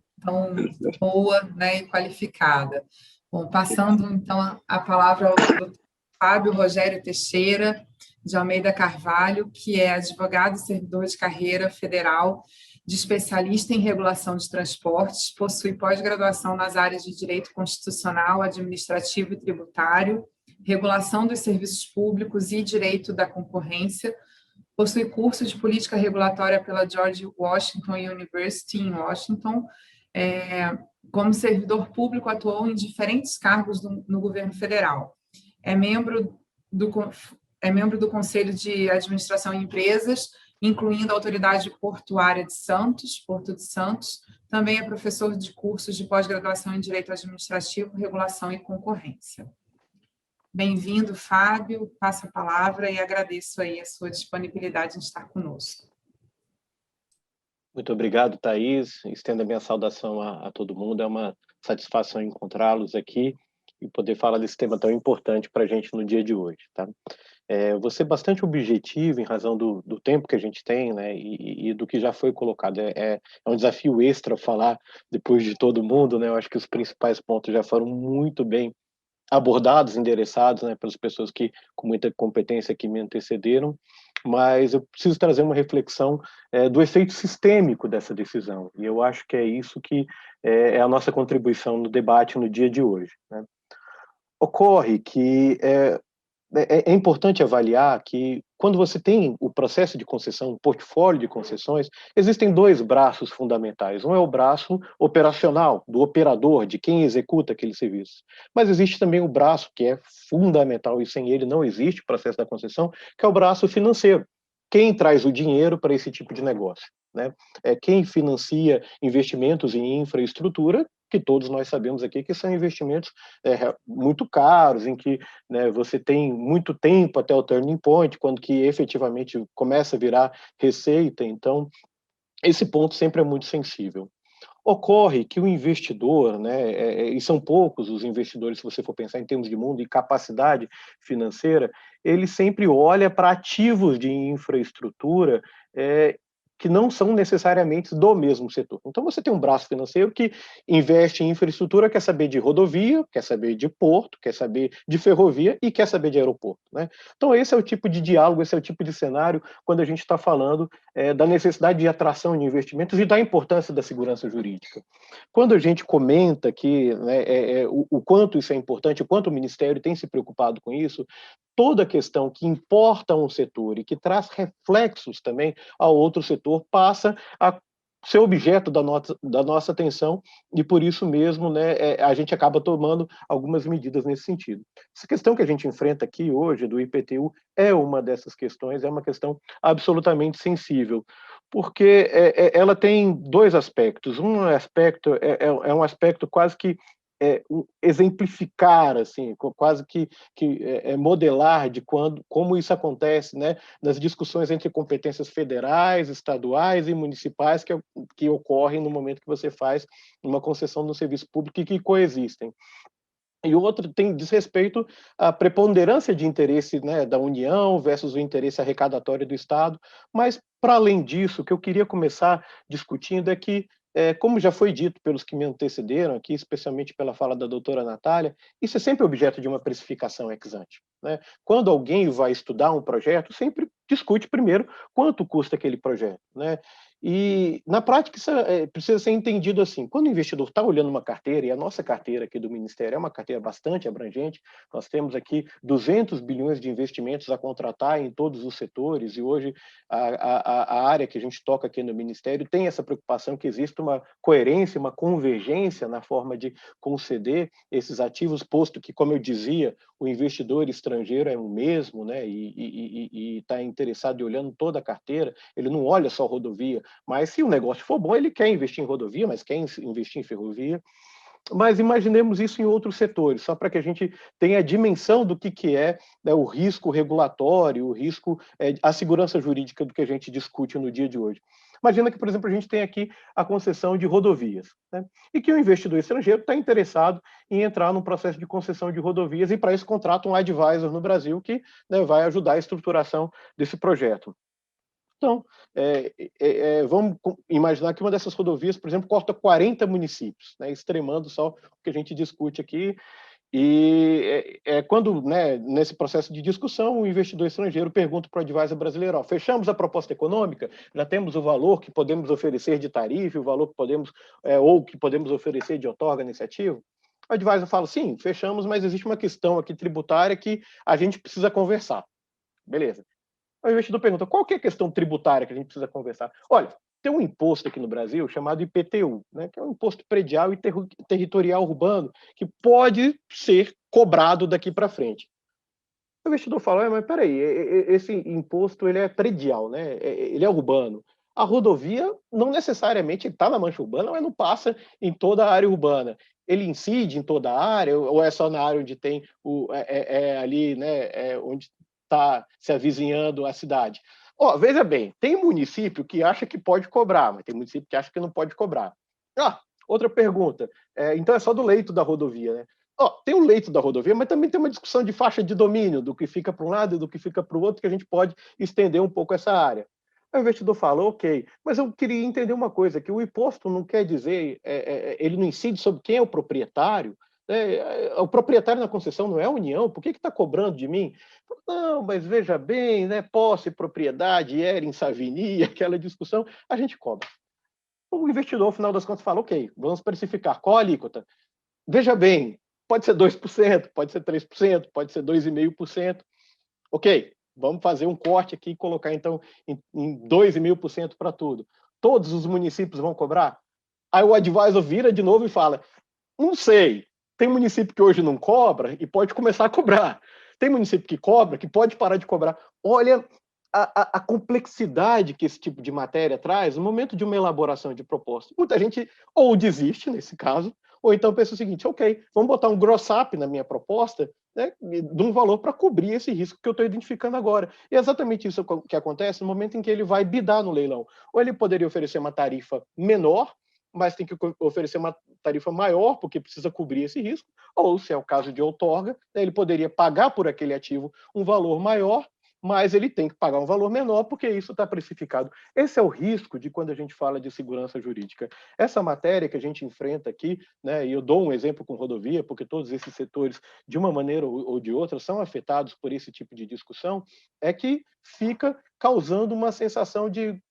boa, né, e qualificada. Bom, passando então a palavra ao doutor Fábio Rogério Teixeira de Almeida Carvalho, que é advogado e servidor de carreira federal, de especialista em regulação de transportes, possui pós-graduação nas áreas de direito constitucional, administrativo e tributário, regulação dos serviços públicos e direito da concorrência, possui curso de política regulatória pela George Washington University em Washington. Como servidor público, atuou em diferentes cargos no governo federal. É membro do Conselho de Administração em Empresas, incluindo a Autoridade Portuária de Santos, Porto de Santos. Também é professor de cursos de pós-graduação em Direito Administrativo, Regulação e Concorrência. Bem-vindo, Fábio. Passo a palavra e agradeço aí a sua disponibilidade em estar conosco. Muito obrigado, Thaís. Estendo a minha saudação a todo mundo. É uma satisfação encontrá-los aqui e poder falar desse tema tão importante para a gente no dia de hoje. Tá? Vou ser bastante objetivo em razão do tempo que a gente tem, né, e do que já foi colocado. É um desafio extra falar depois de todo mundo, né? Eu acho que os principais pontos já foram muito bem abordados, endereçados, né, pelas pessoas que com muita competência que me antecederam, mas eu preciso trazer uma reflexão do efeito sistêmico dessa decisão, e eu acho que é isso que é a nossa contribuição no debate no dia de hoje, né? Ocorre que é importante avaliar que, quando você tem o processo de concessão, o portfólio de concessões, existem dois braços fundamentais. Um é o braço operacional, do operador, de quem executa aquele serviço. Mas existe também o braço, que é fundamental, e sem ele não existe o processo da concessão, que é o braço financeiro. Quem traz o dinheiro para esse tipo de negócio, né? É quem financia investimentos em infraestrutura, que todos nós sabemos aqui que são investimentos muito caros, em que, né, você tem muito tempo até o turning point, quando que efetivamente começa a virar receita. Então, esse ponto sempre é muito sensível. Ocorre que o investidor, né, e são poucos os investidores, se você for pensar em termos de mundo e capacidade financeira, ele sempre olha para ativos de infraestrutura que não são necessariamente do mesmo setor. Então, você tem um braço financeiro que investe em infraestrutura, quer saber de rodovia, quer saber de porto, quer saber de ferrovia e quer saber de aeroporto, né? Então, esse é o tipo de diálogo, esse é o tipo de cenário quando a gente está falando da necessidade de atração de investimentos e da importância da segurança jurídica. Quando a gente comenta que, né, o quanto isso é importante, o quanto o Ministério tem se preocupado com isso, toda questão que importa a um setor e que traz reflexos também a outro setor passa a ser objeto da nossa atenção, e por isso mesmo, né, a gente acaba tomando algumas medidas nesse sentido. Essa questão que a gente enfrenta aqui hoje, do IPTU, é uma dessas questões, é uma questão absolutamente sensível, porque ela tem dois aspectos. Um aspecto é um aspecto quase que exemplificar, assim, quase que modelar de como isso acontece, né, nas discussões entre competências federais, estaduais e municipais que ocorrem no momento que você faz uma concessão no serviço público e que coexistem. E o outro diz respeito à preponderância de interesse, né, da União versus o interesse arrecadatório do Estado. Mas, para além disso, o que eu queria começar discutindo é que, como já foi dito pelos que me antecederam aqui, especialmente pela fala da doutora Natália, isso é sempre objeto de uma precificação ex ante, né? Quando alguém vai estudar um projeto, sempre discute primeiro quanto custa aquele projeto, né? E, na prática, isso precisa ser entendido assim: quando o investidor está olhando uma carteira, e a nossa carteira aqui do Ministério é uma carteira bastante abrangente, nós temos aqui 200 bilhões de investimentos a contratar em todos os setores, e hoje a área que a gente toca aqui no Ministério tem essa preocupação que exista uma coerência, uma convergência na forma de conceder esses ativos, posto que, como eu dizia, o investidor estrangeiro é o mesmo, né, e está interessado em olhando toda a carteira, ele não olha só rodovia, mas se o negócio for bom, ele quer investir em rodovia, mas quer investir em ferrovia. Mas imaginemos isso em outros setores, só para que a gente tenha a dimensão do que é, né, o risco regulatório, o risco, a segurança jurídica do que a gente discute no dia de hoje. Imagina que, por exemplo, a gente tem aqui a concessão de rodovias, né, e que o investidor estrangeiro está interessado em entrar num processo de concessão de rodovias e, para isso, contrata um advisor no Brasil que, né, vai ajudar a estruturação desse projeto. Então, vamos imaginar que uma dessas rodovias, por exemplo, corta 40 municípios, né, extremando só o que a gente discute aqui. E quando, né, nesse processo de discussão, o investidor estrangeiro pergunta para o advisor brasileiro: fechamos a proposta econômica, já temos o valor que podemos oferecer de tarifa, o valor que podemos, ou que podemos oferecer de outorga nesse ativo? O advisor fala: sim, fechamos, mas existe uma questão aqui tributária que a gente precisa conversar. Beleza. O investidor pergunta: qual que é a questão tributária que a gente precisa conversar? Olha, tem um imposto aqui no Brasil chamado IPTU, né, que é um imposto predial e territorial urbano, que pode ser cobrado daqui para frente. O investidor fala: mas peraí, esse imposto ele é predial, né? Ele é urbano. A rodovia não necessariamente está na mancha urbana, mas não passa em toda a área urbana. Ele incide em toda a área, ou é só na área onde tem ali, né, onde está se avizinhando a cidade? Veja bem, tem município que acha que pode cobrar, mas tem município que acha que não pode cobrar. Outra pergunta. Então é só do leito da rodovia, né? Tem o leito da rodovia, mas também tem uma discussão de faixa de domínio, do que fica para um lado e do que fica para o outro, que a gente pode estender um pouco essa área. Aí o investidor fala: ok, mas eu queria entender uma coisa, que o imposto não quer dizer, ele não incide sobre quem é o proprietário, né? O proprietário na concessão não é a União, por que está cobrando de mim? Não, mas veja bem, né, posse, propriedade, Erin, Savini, aquela discussão, a gente cobra. O investidor, ao final das contas, fala: ok, vamos precificar. Qual a alíquota? Veja bem, pode ser 2%, pode ser 3%, pode ser 2,5%. Ok, vamos fazer um corte aqui e colocar, então, em 2,5% para tudo. Todos os municípios vão cobrar? Aí o advisor vira de novo e fala: não sei, tem município que hoje não cobra e pode começar a cobrar. Tem município que cobra, que pode parar de cobrar. Olha a complexidade que esse tipo de matéria traz no momento de uma elaboração de proposta. Muita gente ou desiste, nesse caso, ou então pensa o seguinte: ok, vamos botar um gross-up na minha proposta, né, de um valor para cobrir esse risco que eu estou identificando agora. E é exatamente isso que acontece no momento em que ele vai bidar no leilão. Ou ele poderia oferecer uma tarifa menor, mas tem que oferecer uma tarifa maior, porque precisa cobrir esse risco, ou, se é o caso de outorga, né, ele poderia pagar por aquele ativo um valor maior, mas ele tem que pagar um valor menor, porque isso está precificado. Esse é o risco de quando a gente fala de segurança jurídica. Essa matéria que a gente enfrenta aqui, né, e eu dou um exemplo com rodovia, porque todos esses setores, de uma maneira ou de outra, são afetados por esse tipo de discussão, é que fica causando uma sensação de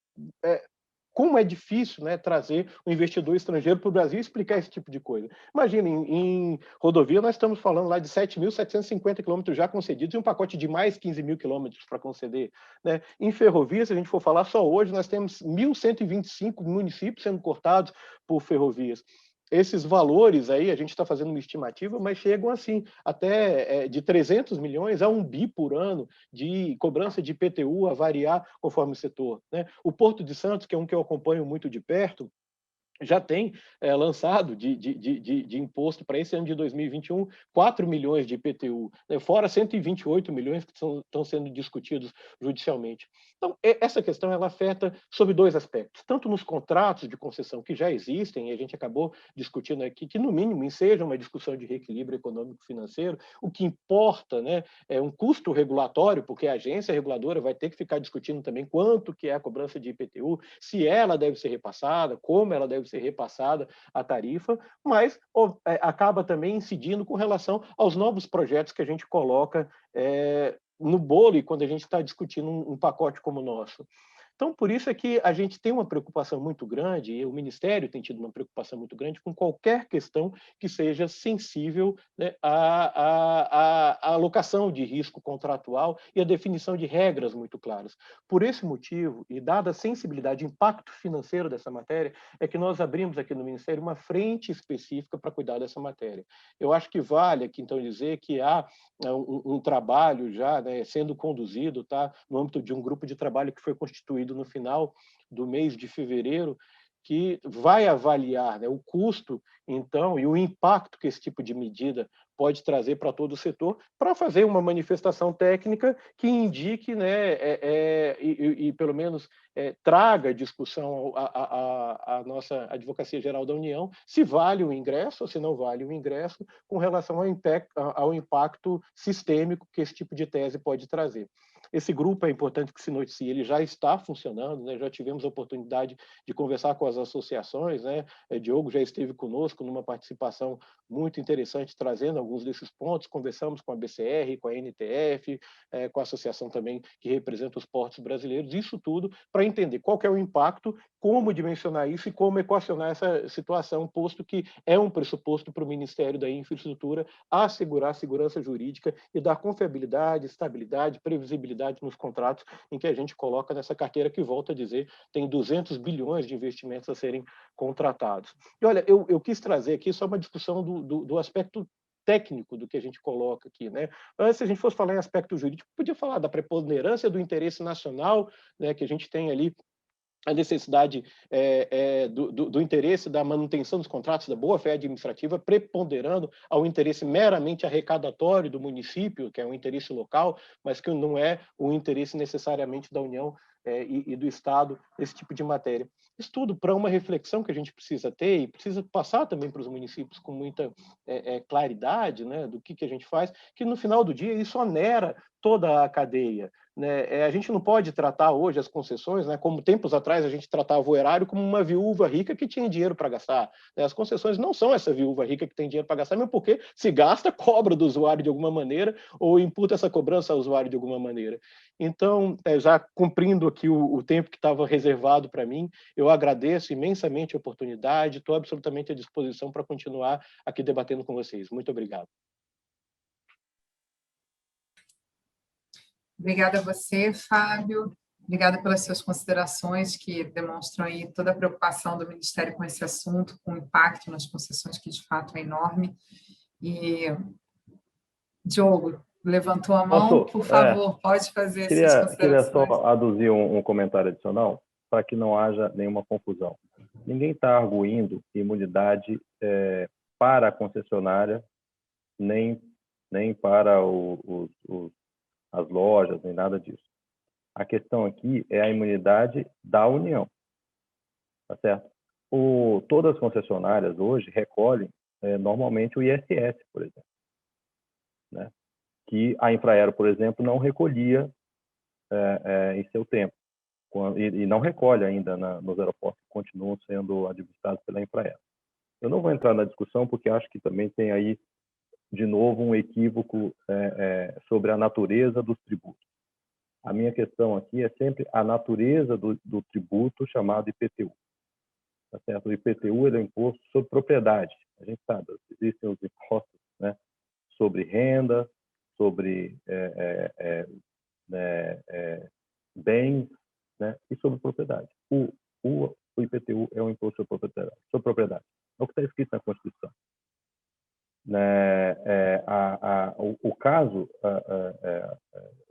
como é difícil, né, trazer um investidor estrangeiro para o Brasil e explicar esse tipo de coisa. Imagina, em rodovia nós estamos falando lá de 7.750 quilômetros já concedidos e um pacote de mais 15 mil quilômetros para conceder, né? Em ferrovia, se a gente for falar só hoje, nós temos 1.125 municípios sendo cortados por ferrovias. Esses valores aí, a gente está fazendo uma estimativa, mas chegam assim, até de 300 milhões a 1 bi por ano de cobrança de IPTU a variar conforme o setor, né? O Porto de Santos, que é um que eu acompanho muito de perto, já tem lançado de imposto para esse ano de 2021 4 milhões de IPTU, né? Fora 128 milhões que estão sendo discutidos judicialmente. Então, essa questão ela afeta sobre dois aspectos, tanto nos contratos de concessão que já existem, e a gente acabou discutindo aqui, que no mínimo seja uma discussão de reequilíbrio econômico-financeiro, o que importa, né, é um custo regulatório, porque a agência reguladora vai ter que ficar discutindo também quanto que é a cobrança de IPTU, se ela deve ser repassada, como ela deve ser repassada a tarifa, mas acaba também incidindo com relação aos novos projetos que a gente coloca no bolo e quando a gente está discutindo um pacote como o nosso. Então, por isso é que a gente tem uma preocupação muito grande, e o Ministério tem tido uma preocupação muito grande com qualquer questão que seja sensível, né, à alocação de risco contratual e à definição de regras muito claras. Por esse motivo, e dada a sensibilidade e impacto financeiro dessa matéria, é que nós abrimos aqui no Ministério uma frente específica para cuidar dessa matéria. Eu acho que vale aqui, então, dizer que há um trabalho já, né, sendo conduzido, tá, no âmbito de um grupo de trabalho que foi constituído no final do mês de fevereiro, que vai avaliar, né, o custo, então, e o impacto que esse tipo de medida pode trazer para todo o setor, para fazer uma manifestação técnica que indique, né, e pelo menos traga discussão à nossa Advocacia Geral da União, se vale o ingresso ou se não vale o ingresso, com relação ao impacto sistêmico que esse tipo de tese pode trazer. Esse grupo, é importante que se noticie, ele já está funcionando, né? Já tivemos a oportunidade de conversar com as associações, né? Diogo já esteve conosco numa participação muito interessante, trazendo alguns desses pontos, conversamos com a BCR, com a NTF, com a associação também que representa os portos brasileiros, isso tudo para entender qual que é o impacto, como dimensionar isso e como equacionar essa situação, posto que é um pressuposto para o Ministério da Infraestrutura assegurar a segurança jurídica e dar confiabilidade, estabilidade, previsibilidade nos contratos em que a gente coloca nessa carteira que, volto a dizer, tem 200 bilhões de investimentos a serem contratados. E olha, eu quis trazer aqui só uma discussão do aspecto técnico do que a gente coloca aqui, né? Antes, se a gente fosse falar em aspecto jurídico, podia falar da preponderância do interesse nacional, né, que a gente tem ali a necessidade do interesse da manutenção dos contratos, da boa-fé administrativa, preponderando ao interesse meramente arrecadatório do município, que é um interesse local, mas que não é o interesse necessariamente da União e do Estado, esse tipo de matéria. Isso tudo para uma reflexão que a gente precisa ter e precisa passar também para os municípios com muita claridade, né, do que a gente faz, que no final do dia isso onera toda a cadeia. Né? A gente não pode tratar hoje as concessões, né, como tempos atrás a gente tratava o erário como uma viúva rica que tinha dinheiro para gastar. Né? As concessões não são essa viúva rica que tem dinheiro para gastar, mesmo porque se gasta, cobra do usuário de alguma maneira ou imputa essa cobrança ao usuário de alguma maneira. Então, já cumprindo aqui o tempo que estava reservado para mim, eu agradeço imensamente a oportunidade, estou absolutamente à disposição para continuar aqui debatendo com vocês. Muito obrigado. Obrigada a você, Fábio. Obrigada pelas suas considerações que demonstram aí toda a preocupação do Ministério com esse assunto, com o impacto nas concessões, que de fato é enorme. E, Diogo, levantou a mão, por favor, pode fazer suas considerações. Queria só aduzir um comentário adicional, para que não haja nenhuma confusão. Ninguém está arguindo imunidade para a concessionária, nem para as lojas, nem nada disso. A questão aqui é a imunidade da União, tá certo? Todas as concessionárias hoje recolhem normalmente o ISS, por exemplo, né? Que a Infraero, por exemplo, não recolhia em seu tempo, e não recolhe ainda nos aeroportos que continuam sendo administrados pela Infraero. Eu não vou entrar na discussão porque acho que também tem aí de novo um equívoco sobre a natureza dos tributos. A minha questão aqui é sempre a natureza do tributo chamado IPTU. Tá certo? O IPTU ele é um imposto sobre propriedade. A gente sabe, existem os impostos, né, sobre renda, sobre bens, né, e sobre propriedade. O IPTU é um imposto sobre propriedade. É o que está escrito na Constituição. O caso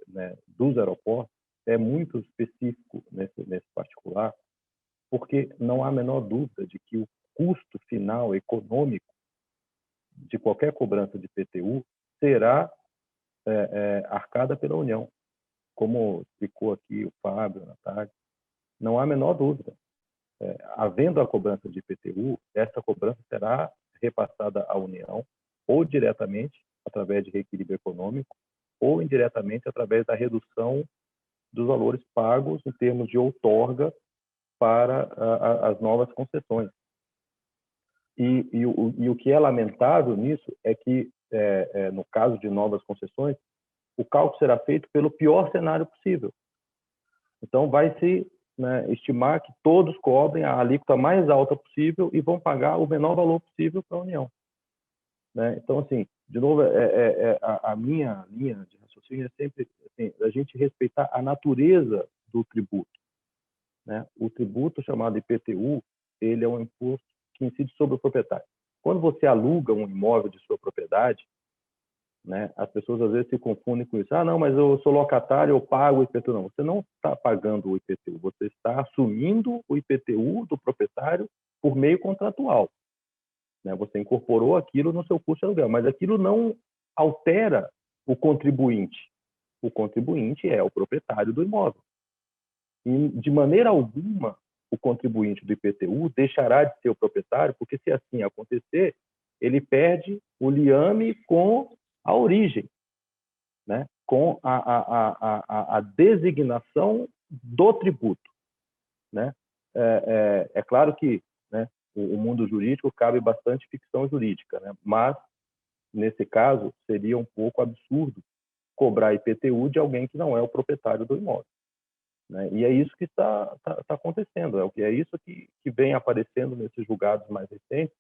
né, dos aeroportos é muito específico nesse particular, porque não há a menor dúvida de que o custo final econômico de qualquer cobrança de IPTU será arcada pela União, como explicou aqui o Fábio, a Natália. Não há a menor dúvida. Havendo a cobrança de IPTU, essa cobrança será repassada à União, ou diretamente, através de reequilíbrio econômico, ou indiretamente, através da redução dos valores pagos em termos de outorga para as novas concessões. E o que é lamentável nisso é que, no caso de novas concessões, o cálculo será feito pelo pior cenário possível. Então, vai-se, né, estimar que todos cobrem a alíquota mais alta possível e vão pagar o menor valor possível para a União. Né? Então, assim, de novo, a minha linha de raciocínio é sempre assim, a gente respeitar a natureza do tributo. Né? O tributo chamado IPTU, ele é um imposto que incide sobre o proprietário. Quando você aluga um imóvel de sua propriedade, né, as pessoas às vezes se confundem com isso. Ah, não, mas eu sou locatário, eu pago o IPTU. Não, você não está pagando o IPTU, você está assumindo o IPTU do proprietário por meio contratual. Né? Você incorporou aquilo no seu custo de aluguel, mas aquilo não altera o contribuinte. O contribuinte é o proprietário do imóvel. E, de maneira alguma, o contribuinte do IPTU deixará de ser o proprietário, porque, se assim acontecer, ele perde o liame com a origem, né? Com a designação do tributo. Né? É claro que, né, o mundo jurídico cabe bastante ficção jurídica, né? Mas, nesse caso, seria um pouco absurdo cobrar IPTU de alguém que não é o proprietário do imóvel. Né? E é isso que está acontecendo, é isso que vem aparecendo nesses julgados mais recentes,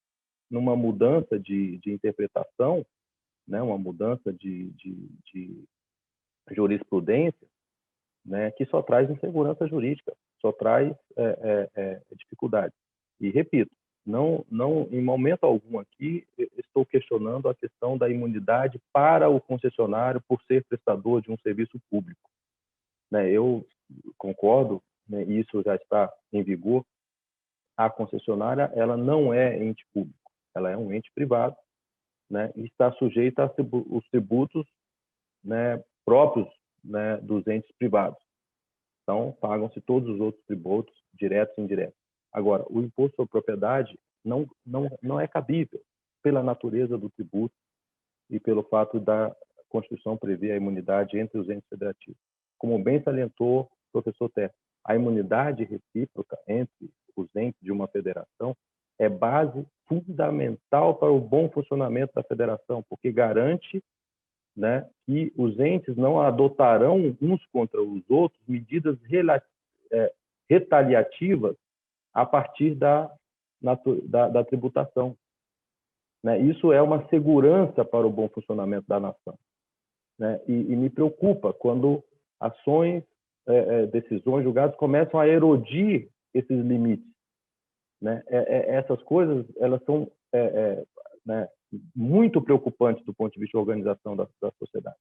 numa mudança de interpretação, né? Uma mudança de jurisprudência, né? Que só traz insegurança jurídica, só traz dificuldade. E, repito, não, em momento algum aqui, estou questionando a questão da imunidade para o concessionário por ser prestador de um serviço público. Né? Eu concordo, né, e isso já está em vigor, a concessionária ela não é ente público, ela é um ente privado, né, e está sujeita aos tributos, né, próprios, né, dos entes privados. Então, pagam-se todos os outros tributos, diretos e indiretos. Agora, o imposto sobre propriedade não é cabível pela natureza do tributo e pelo fato da Constituição prever a imunidade entre os entes federativos. Como bem salientou o professor Terra, a imunidade recíproca entre os entes de uma federação é base fundamental para o bom funcionamento da federação, porque garante, né, que os entes não adotarão uns contra os outros medidas retaliativas a partir da tributação. Né? Isso é uma segurança para o bom funcionamento da nação. Né? E me preocupa quando ações, decisões, julgados começam a erodir esses limites. Né? Essas coisas elas são né, muito preocupantes do ponto de vista da organização da sociedade.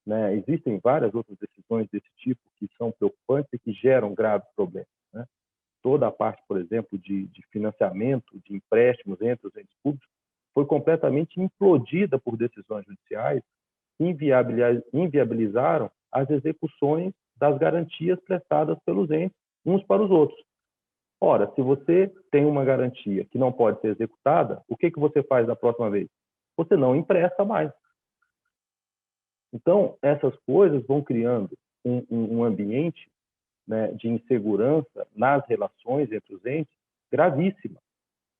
Né? Existem várias outras decisões desse tipo que são preocupantes e que geram graves problemas. Né? Toda a parte, por exemplo, de financiamento, de empréstimos entre os entes públicos, foi completamente implodida por decisões judiciais que inviabilizaram as execuções das garantias prestadas pelos entes uns para os outros. Ora, se você tem uma garantia que não pode ser executada, o que você faz da próxima vez? Você não empresta mais. Então, essas coisas vão criando um ambiente, né, de insegurança nas relações entre os entes gravíssima.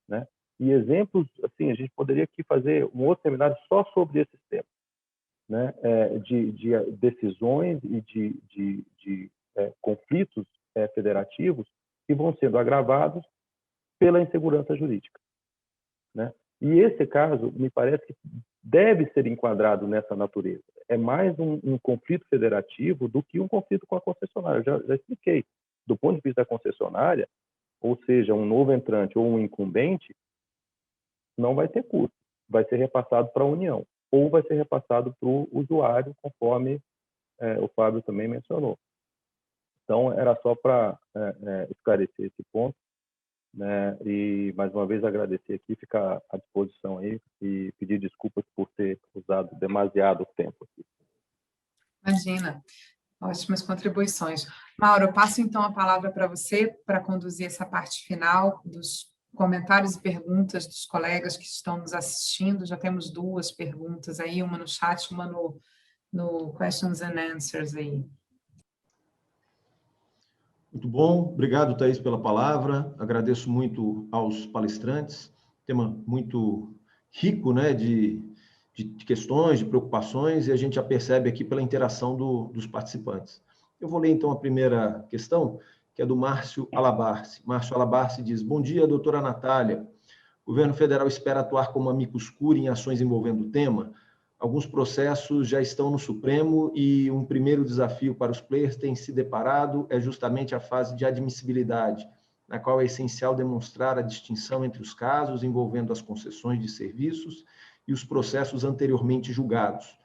Né? E exemplos, assim, a gente poderia aqui fazer um outro seminário só sobre esses temas. né, de decisões e de conflitos federativos que vão sendo agravados pela insegurança jurídica, né? E esse caso, me parece que deve ser enquadrado nessa natureza. É mais um conflito federativo do que um conflito com a concessionária. Eu já expliquei. Do ponto de vista da concessionária, ou seja, um novo entrante ou um incumbente, não vai ter custo. Vai ser repassado para a União ou vai ser repassado para o usuário, conforme o Fábio também mencionou. Então, era só para esclarecer esse ponto, né? E, mais uma vez, agradecer aqui, ficar à disposição aí e pedir desculpas por ter usado demasiado tempo aqui. Imagina, ótimas contribuições. Mauro, eu passo então a palavra para você para conduzir essa parte final dos comentários e perguntas dos colegas que estão nos assistindo. Já temos 2 perguntas aí, uma no chat, uma no Questions and Answers aí. Muito bom, obrigado, Thaís, pela palavra. Agradeço muito aos palestrantes. Tema muito rico, né, de questões, de preocupações, e a gente já percebe aqui pela interação dos participantes. Eu vou ler, então, a primeira questão, que é do Márcio Alabarce. Márcio Alabarce diz: bom dia, doutora Natália. O governo federal espera atuar como amicus curiae em ações envolvendo o tema. Alguns processos já estão no Supremo e um primeiro desafio para os players tem se deparado é justamente a fase de admissibilidade, na qual é essencial demonstrar a distinção entre os casos envolvendo as concessões de serviços e os processos anteriormente julgados.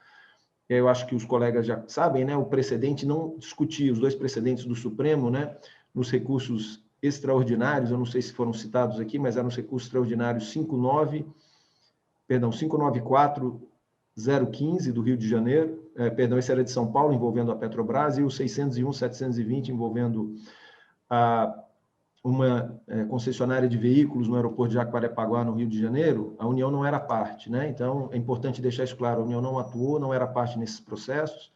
Eu acho que os colegas já sabem, né, o precedente não discutia, os 2 precedentes do Supremo, né, nos recursos extraordinários, eu não sei se foram citados aqui, mas eram os recursos extraordinários 594-015 do Rio de Janeiro, esse era de São Paulo, envolvendo a Petrobras, e o 601-720, envolvendo uma concessionária de veículos no aeroporto de Jacarepaguá, no Rio de Janeiro. A União não era parte, né? Então, é importante deixar isso claro, a União não atuou, não era parte nesses processos,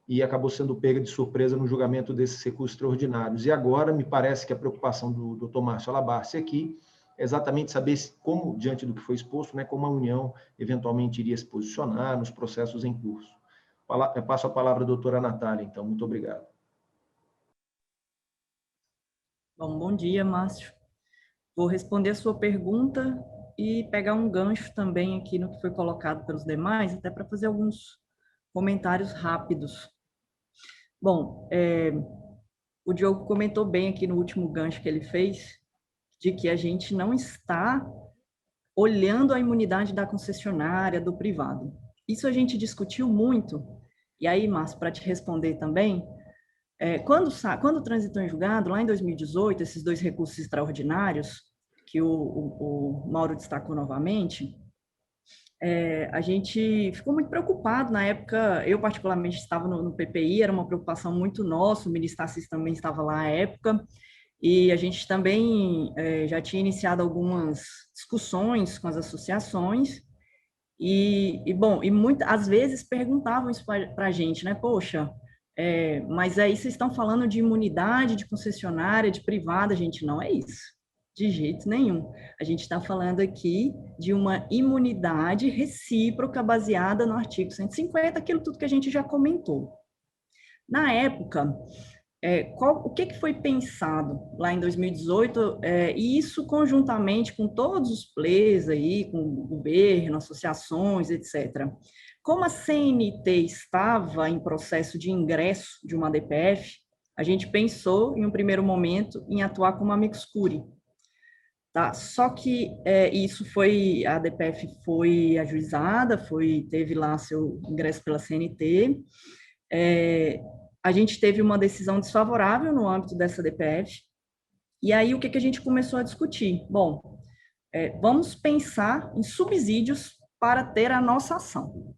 e acabou sendo pega de surpresa no julgamento desses recursos extraordinários. E agora, me parece que a preocupação do Dr. Márcio Alabarce aqui é exatamente saber como, diante do que foi exposto, né, como a União eventualmente iria se posicionar nos processos em curso. Eu passo a palavra à doutora Natália, então. Muito obrigado. Bom dia, Márcio. Vou responder a sua pergunta e pegar um gancho também aqui no que foi colocado pelos demais, até para fazer alguns comentários rápidos. Bom, o Diogo comentou bem aqui no último gancho que ele fez, de que a gente não está olhando a imunidade da concessionária, do privado. Isso a gente discutiu muito. E aí, Márcio, para te responder também, quando transitou em julgado, lá em 2018, esses 2 recursos extraordinários, que o Mauro destacou novamente, a gente ficou muito preocupado. Na época, eu particularmente estava no PPI, era uma preocupação muito nossa, o ministro Assis também estava lá à época, e a gente também já tinha iniciado algumas discussões com as associações, e às vezes perguntavam isso para a gente, né? Poxa, mas aí vocês estão falando de imunidade de concessionária, de privada. Gente, não é isso, de jeito nenhum. A gente está falando aqui de uma imunidade recíproca baseada no artigo 150, aquilo tudo que a gente já comentou. Na época, o que foi pensado lá em 2018, e isso conjuntamente com todos os players aí, com o governo, associações, etc. Como a CNT estava em processo de ingresso de uma DPF, a gente pensou, em um primeiro momento, em atuar como amicus curiae. Tá? Só que a DPF foi ajuizada, teve lá seu ingresso pela CNT, a gente teve uma decisão desfavorável no âmbito dessa DPF, e aí o que a gente começou a discutir? Bom, vamos pensar em subsídios para ter a nossa ação,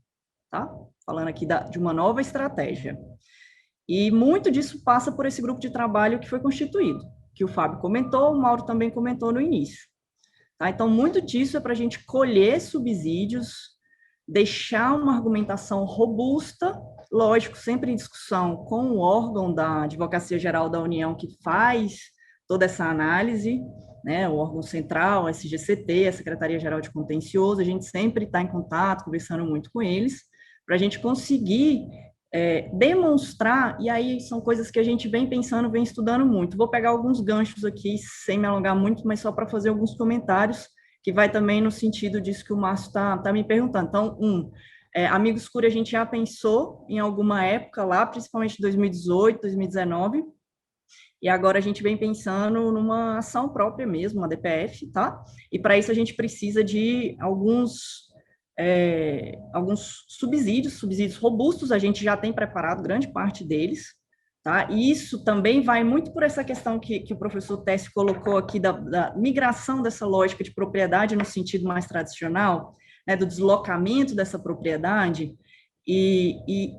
tá? Falando aqui de uma nova estratégia. E muito disso passa por esse grupo de trabalho que foi constituído, que o Fábio comentou, o Mauro também comentou no início. Tá? Então, muito disso é para a gente colher subsídios, deixar uma argumentação robusta, lógico, sempre em discussão com o órgão da Advocacia Geral da União que faz toda essa análise, né, o órgão central, a SGCT, a Secretaria-Geral de Contencioso, a gente sempre está em contato, conversando muito com eles, para a gente conseguir demonstrar, e aí são coisas que a gente vem pensando, vem estudando muito. Vou pegar alguns ganchos aqui, sem me alongar muito, mas só para fazer alguns comentários, que vai também no sentido disso que o Márcio está me perguntando. Então, Amigos Curi a gente já pensou em alguma época lá, principalmente 2018, 2019, e agora a gente vem pensando numa ação própria mesmo, uma DPF, tá? E para isso a gente precisa de alguns subsídios robustos, a gente já tem preparado grande parte deles, tá? E isso também vai muito por essa questão que o professor Técio colocou aqui da migração dessa lógica de propriedade no sentido mais tradicional, né, do deslocamento dessa propriedade, e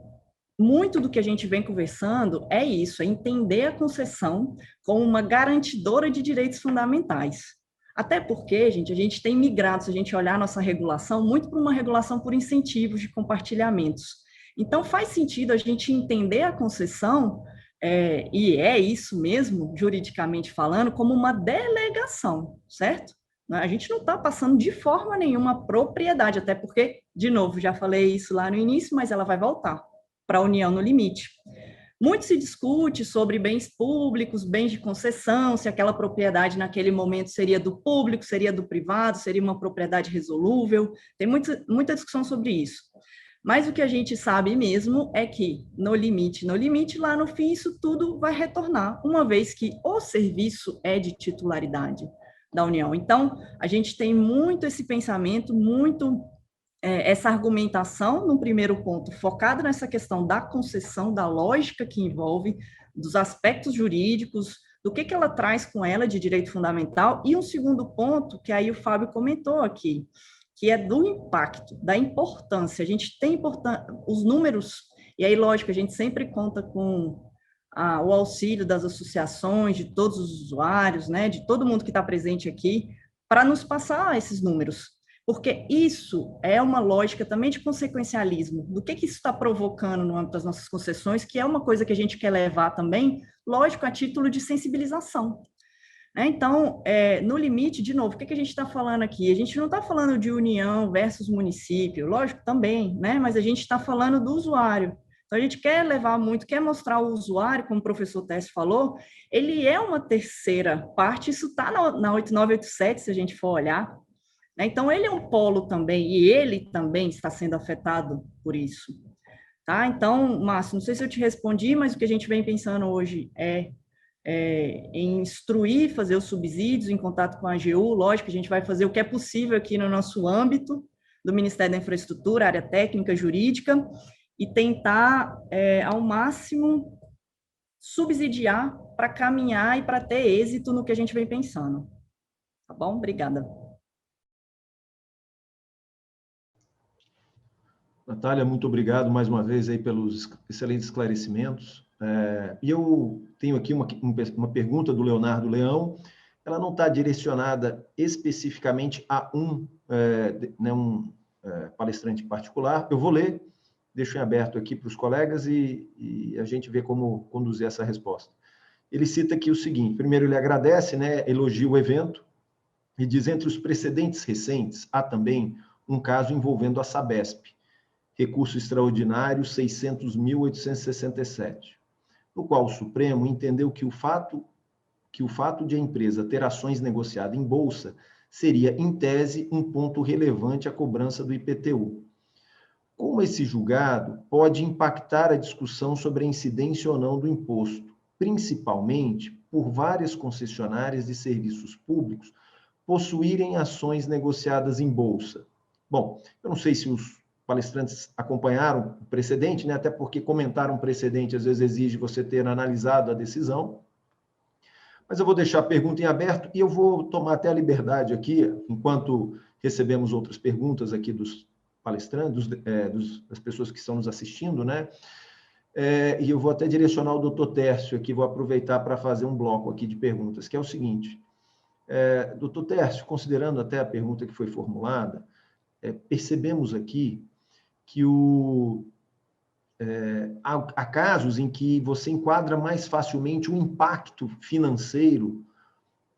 muito do que a gente vem conversando é isso, é entender a concessão como uma garantidora de direitos fundamentais. Até porque, gente, a gente tem migrado, se a gente olhar a nossa regulação, muito para uma regulação por incentivos de compartilhamentos. Então, faz sentido a gente entender a concessão, e é isso mesmo, juridicamente falando, como uma delegação, certo? A gente não está passando de forma nenhuma propriedade, até porque, de novo, já falei isso lá no início, mas ela vai voltar para a União no limite. Muito se discute sobre bens públicos, bens de concessão, se aquela propriedade naquele momento seria do público, seria do privado, seria uma propriedade resolúvel, tem muita discussão sobre isso. Mas o que a gente sabe mesmo é que, no limite, lá no fim, isso tudo vai retornar, uma vez que o serviço é de titularidade da União. Então, a gente tem muito esse pensamento, essa argumentação, no primeiro ponto, focada nessa questão da concessão, da lógica que envolve, dos aspectos jurídicos, do que ela traz com ela de direito fundamental, e um segundo ponto, que aí o Fábio comentou aqui, que é do impacto, da importância. A gente tem os números, e aí, lógico, a gente sempre conta com o auxílio das associações, de todos os usuários, né, de todo mundo que está presente aqui, para nos passar esses números. Porque isso é uma lógica também de consequencialismo, do que isso está provocando no âmbito das nossas concessões, que é uma coisa que a gente quer levar também, lógico, a título de sensibilização. Então, no limite, de novo, o que a gente está falando aqui? A gente não está falando de União versus município, lógico, também, né? Mas a gente está falando do usuário. Então, a gente quer levar muito, quer mostrar o usuário, como o professor Técio falou, ele é uma terceira parte, isso está na 8987, se a gente for olhar. Então, ele é um polo também, e ele também está sendo afetado por isso. Tá? Então, Márcio, não sei se eu te respondi, mas o que a gente vem pensando hoje é em instruir, fazer os subsídios em contato com a AGU. Lógico, a gente vai fazer o que é possível aqui no nosso âmbito do Ministério da Infraestrutura, área técnica, jurídica, e tentar, ao máximo, subsidiar para caminhar e para ter êxito no que a gente vem pensando. Tá bom? Obrigada. Natália, muito obrigado mais uma vez aí pelos excelentes esclarecimentos. E eu tenho aqui uma pergunta do Leonardo Leão. Ela não está direcionada especificamente a um palestrante particular. Eu vou ler, deixo em aberto aqui para os colegas e a gente vê como conduzir essa resposta. Ele cita aqui o seguinte: primeiro, ele agradece, né, elogia o evento e diz: entre os precedentes recentes, há também um caso envolvendo a Sabesp, recurso extraordinário 600.867, no qual o Supremo entendeu que o fato de a empresa ter ações negociadas em bolsa seria, em tese, um ponto relevante à cobrança do IPTU. Como esse julgado pode impactar a discussão sobre a incidência ou não do imposto, principalmente por várias concessionárias de serviços públicos possuírem ações negociadas em bolsa? Bom, eu não sei se os palestrantes acompanharam o precedente, né? Até porque comentar um precedente às vezes exige você ter analisado a decisão. Mas eu vou deixar a pergunta em aberto e eu vou tomar até a liberdade aqui, enquanto recebemos outras perguntas aqui dos palestrantes, das pessoas que estão nos assistindo, né? E eu vou até direcionar o doutor Tércio aqui, vou aproveitar para fazer um bloco aqui de perguntas, que é o seguinte: doutor Tércio, considerando até a pergunta que foi formulada, percebemos aqui que há casos em que você enquadra mais facilmente o impacto financeiro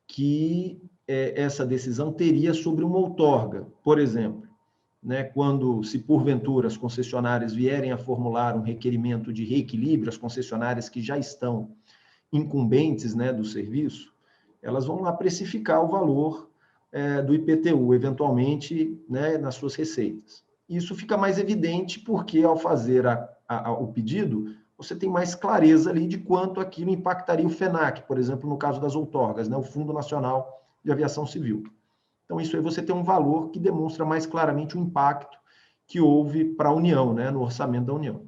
que essa decisão teria sobre uma outorga. Por exemplo, né, quando, se porventura as concessionárias vierem a formular um requerimento de reequilíbrio, as concessionárias que já estão incumbentes, né, do serviço, elas vão lá precificar o valor do IPTU, eventualmente, né, nas suas receitas. Isso fica mais evidente porque, ao fazer o pedido, você tem mais clareza ali de quanto aquilo impactaria o FENAC, por exemplo, no caso das outorgas, né, o Fundo Nacional de Aviação Civil. Então, isso aí você tem um valor que demonstra mais claramente o impacto que houve para a União, né, no orçamento da União.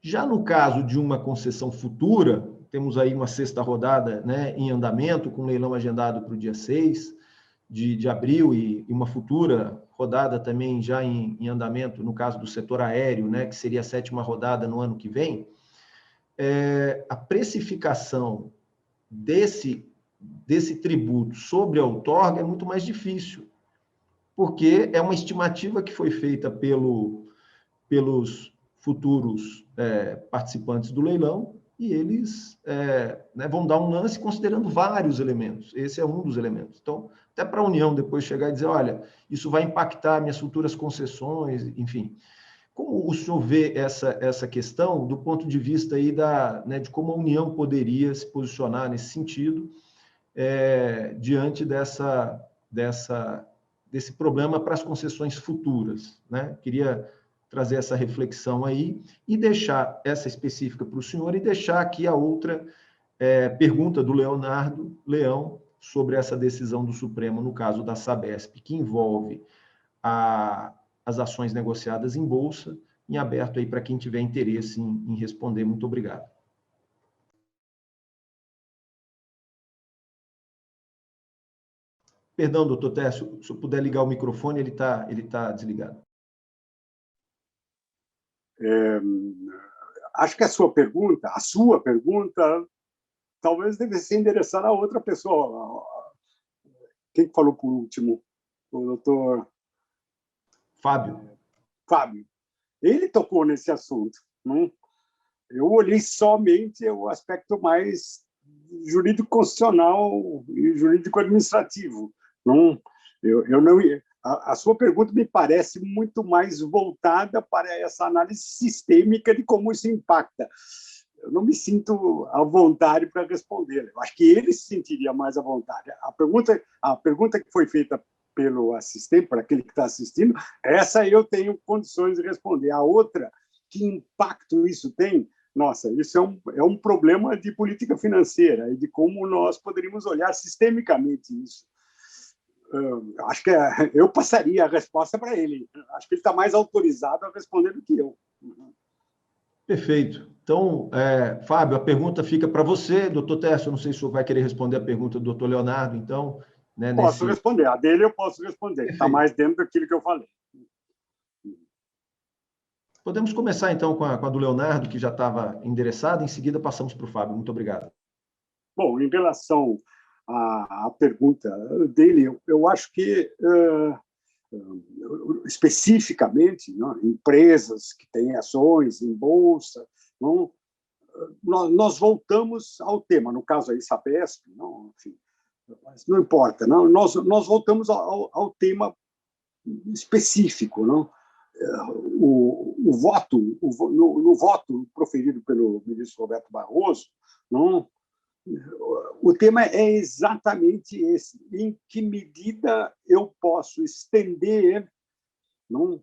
Já no caso de uma concessão futura, temos aí uma sexta rodada, né, em andamento, com leilão agendado para o dia 6 de abril e uma futura rodada também já em andamento, no caso do setor aéreo, né, que seria a sétima rodada no ano que vem. A precificação desse tributo sobre a outorga é muito mais difícil, porque é uma estimativa que foi feita pelos futuros participantes do leilão, e eles né, vão dar um lance considerando vários elementos. Esse é um dos elementos. Então, até para a União depois chegar e dizer, olha, isso vai impactar minhas futuras concessões, enfim. Como o senhor vê essa questão do ponto de vista aí né, de como a União poderia se posicionar nesse sentido, diante desse problema para as concessões futuras, né? Queria trazer essa reflexão aí e deixar essa específica para o senhor e deixar aqui a outra pergunta do Leonardo Leão sobre essa decisão do Supremo no caso da Sabesp, que envolve as ações negociadas em bolsa, em aberto aí para quem tiver interesse em responder. Muito obrigado. Perdão, doutor Técio, se eu puder ligar o microfone, ele tá desligado. Acho que a sua pergunta, talvez devesse ser endereçada a outra pessoa. Quem falou por último? O doutor Fábio. Fábio. Ele tocou nesse assunto. Não? Eu olhei somente o aspecto mais jurídico-constitucional e jurídico-administrativo. Não, eu não. A sua pergunta me parece muito mais voltada para essa análise sistêmica de como isso impacta. Eu não me sinto à vontade para responder. Eu acho que ele se sentiria mais à vontade. A pergunta que foi feita pelo assistente, para aquele que está assistindo, essa eu tenho condições de responder. A outra, que impacto isso tem? Nossa, isso é um problema de política financeira e de como nós poderíamos olhar sistemicamente isso. Acho que eu passaria a resposta para ele. Acho que ele está mais autorizado a responder do que eu. Perfeito. Então, Fábio, a pergunta fica para você, doutor Técio. Eu não sei se o senhor vai querer responder a pergunta do doutor Leonardo, então. Né, posso responder. A dele eu posso responder. Está mais dentro daquilo que eu falei. Podemos começar, então, com a do Leonardo, que já estava endereçada. Em seguida, passamos para o Fábio. Muito obrigado. Bom, em relação à pergunta dele, eu acho que, especificamente, não, empresas que têm ações em bolsa, não, nós voltamos ao tema. No caso aí, Sabesp, não, enfim, mas não importa. Não, nós voltamos ao tema específico, não? No voto proferido pelo ministro Roberto Barroso, não, o tema é exatamente esse: em que medida eu posso estender, não,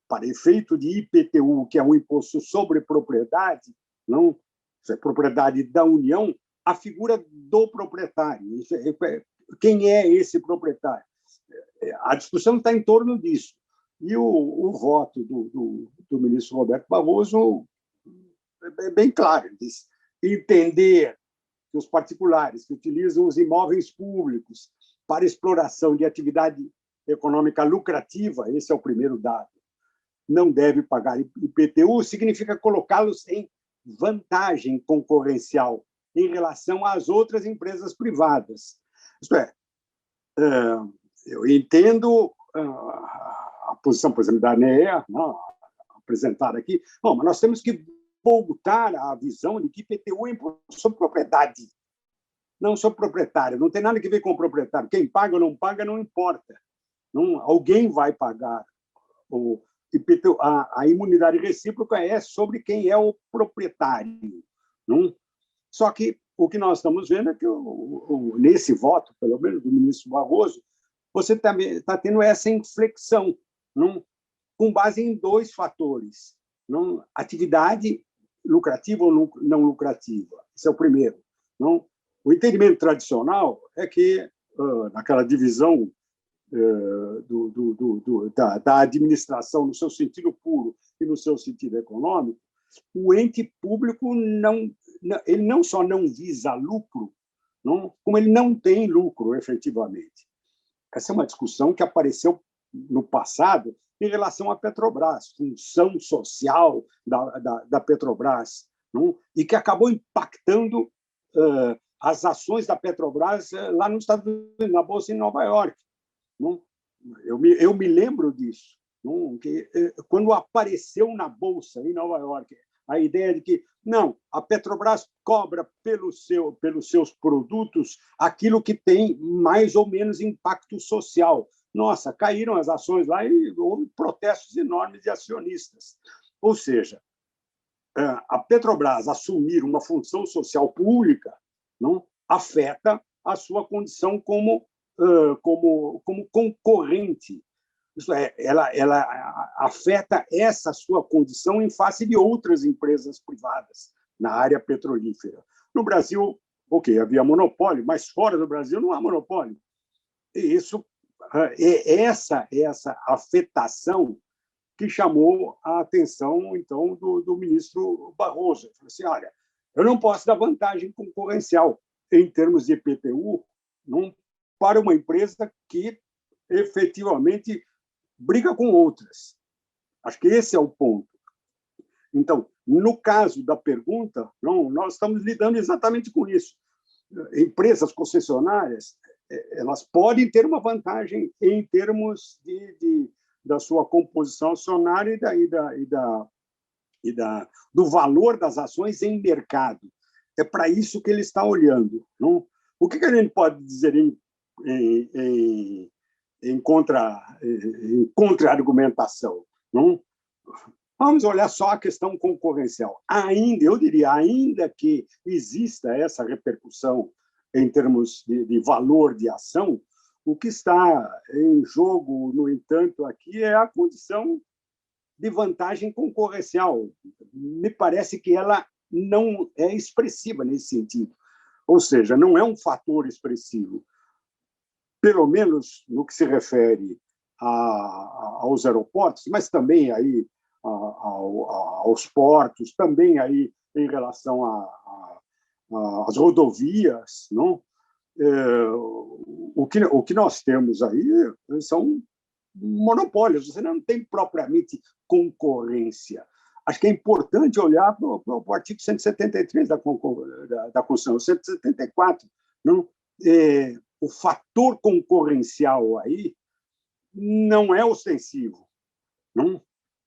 para efeito de IPTU, que é um imposto sobre propriedade, não, é propriedade da União, a figura do proprietário. Quem é esse proprietário? A discussão está em torno disso. E o voto do ministro Roberto Barroso é bem claro. Ele diz: entender que os particulares que utilizam os imóveis públicos para exploração de atividade econômica lucrativa, esse é o primeiro dado, não deve pagar IPTU, significa colocá-los em vantagem concorrencial em relação às outras empresas privadas. Isto é, eu entendo a posição, por exemplo, da ANEA, apresentada aqui. Bom, mas nós temos que voltar à visão de que IPTU é imposto sobre propriedade, não sobre proprietário. Não tem nada a ver com o proprietário. Quem paga ou não paga não importa. Não, alguém vai pagar a imunidade recíproca é sobre quem é o proprietário. Não? Só que o que nós estamos vendo é que, nesse voto, pelo menos do ministro Barroso, você também está tendo essa inflexão, não? Com base em dois fatores. Não? Atividade lucrativa ou não lucrativa. Esse é o primeiro. Não? O entendimento tradicional é que, naquela divisão da administração no seu sentido puro e no seu sentido econômico, o ente público ele não só não visa lucro, não, como ele não tem lucro, efetivamente. Essa é uma discussão que apareceu no passado em relação à Petrobras, função social da Petrobras, não, e que acabou impactando as ações da Petrobras lá nos Estados Unidos, na Bolsa em Nova York. Não? Eu me lembro disso, não? Que, quando apareceu na Bolsa em Nova York a ideia de que não, a Petrobras cobra pelos seus produtos aquilo que tem mais ou menos impacto social. Nossa, caíram as ações lá e houve protestos enormes de acionistas. Ou seja, a Petrobras assumir uma função social pública não afeta a sua condição como concorrente. Isso é, ela afeta essa sua condição em face de outras empresas privadas na área petrolífera. No Brasil, havia monopólio, mas fora do Brasil não há monopólio. E isso essa afetação que chamou a atenção, então, do ministro Barroso. Ele falou assim, olha, eu não posso dar vantagem concorrencial em termos de IPTU para uma empresa que efetivamente briga com outras. Acho que esse é o ponto. Então, no caso da pergunta, nós estamos lidando exatamente com isso. Empresas concessionárias, elas podem ter uma vantagem em termos da sua composição acionária do valor das ações em mercado. É para isso que ele está olhando. Não? O que a gente pode dizer em contra-argumentação? Não? Vamos olhar só a questão concorrencial. Ainda que exista essa repercussão em termos de valor de ação, o que está em jogo, no entanto, aqui é a condição de vantagem concorrencial. Me parece que ela não é expressiva nesse sentido. Ou seja, não é um fator expressivo. Pelo menos no que se refere aos aeroportos, mas também aí aos portos, também aí em relação às rodovias, não? O que nós temos aí são monopólios, você não tem propriamente concorrência. Acho que é importante olhar para o artigo 173 da Constituição, 174. Não? O fator concorrencial aí não é ostensivo. Não?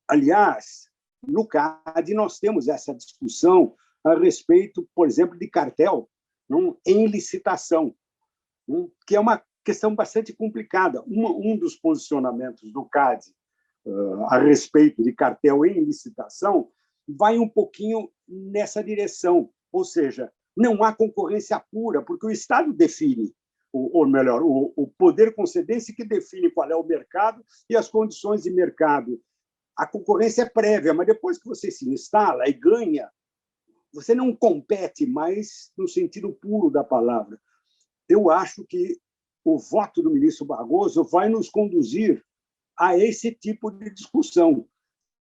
Aliás, no CAD, nós temos essa discussão a respeito, por exemplo, de cartel em licitação, que é uma questão bastante complicada. Um dos posicionamentos do CAD a respeito de cartel em licitação vai um pouquinho nessa direção, ou seja, não há concorrência pura, porque o Estado define, ou melhor, o poder concedente que define qual é o mercado e as condições de mercado. A concorrência é prévia, mas depois que você se instala e ganha, você não compete mais no sentido puro da palavra. Eu acho que o voto do ministro Barroso vai nos conduzir a esse tipo de discussão.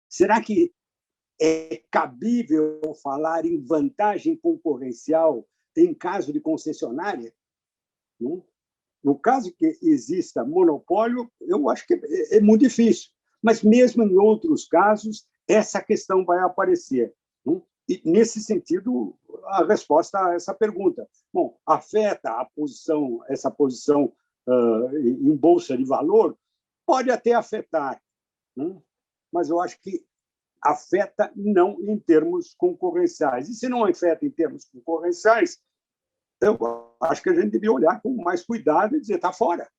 Será que é cabível falar em vantagem concorrencial em caso de concessionária? No caso que exista monopólio, eu acho que é muito difícil. Mas, mesmo em outros casos, essa questão vai aparecer. E, nesse sentido, a resposta a essa pergunta. Bom, afeta essa posição em bolsa de valor? Pode até afetar, mas eu acho que afeta não em termos concorrenciais. E, se não afeta em termos concorrenciais, eu acho que a gente devia olhar com mais cuidado e dizer, está fora.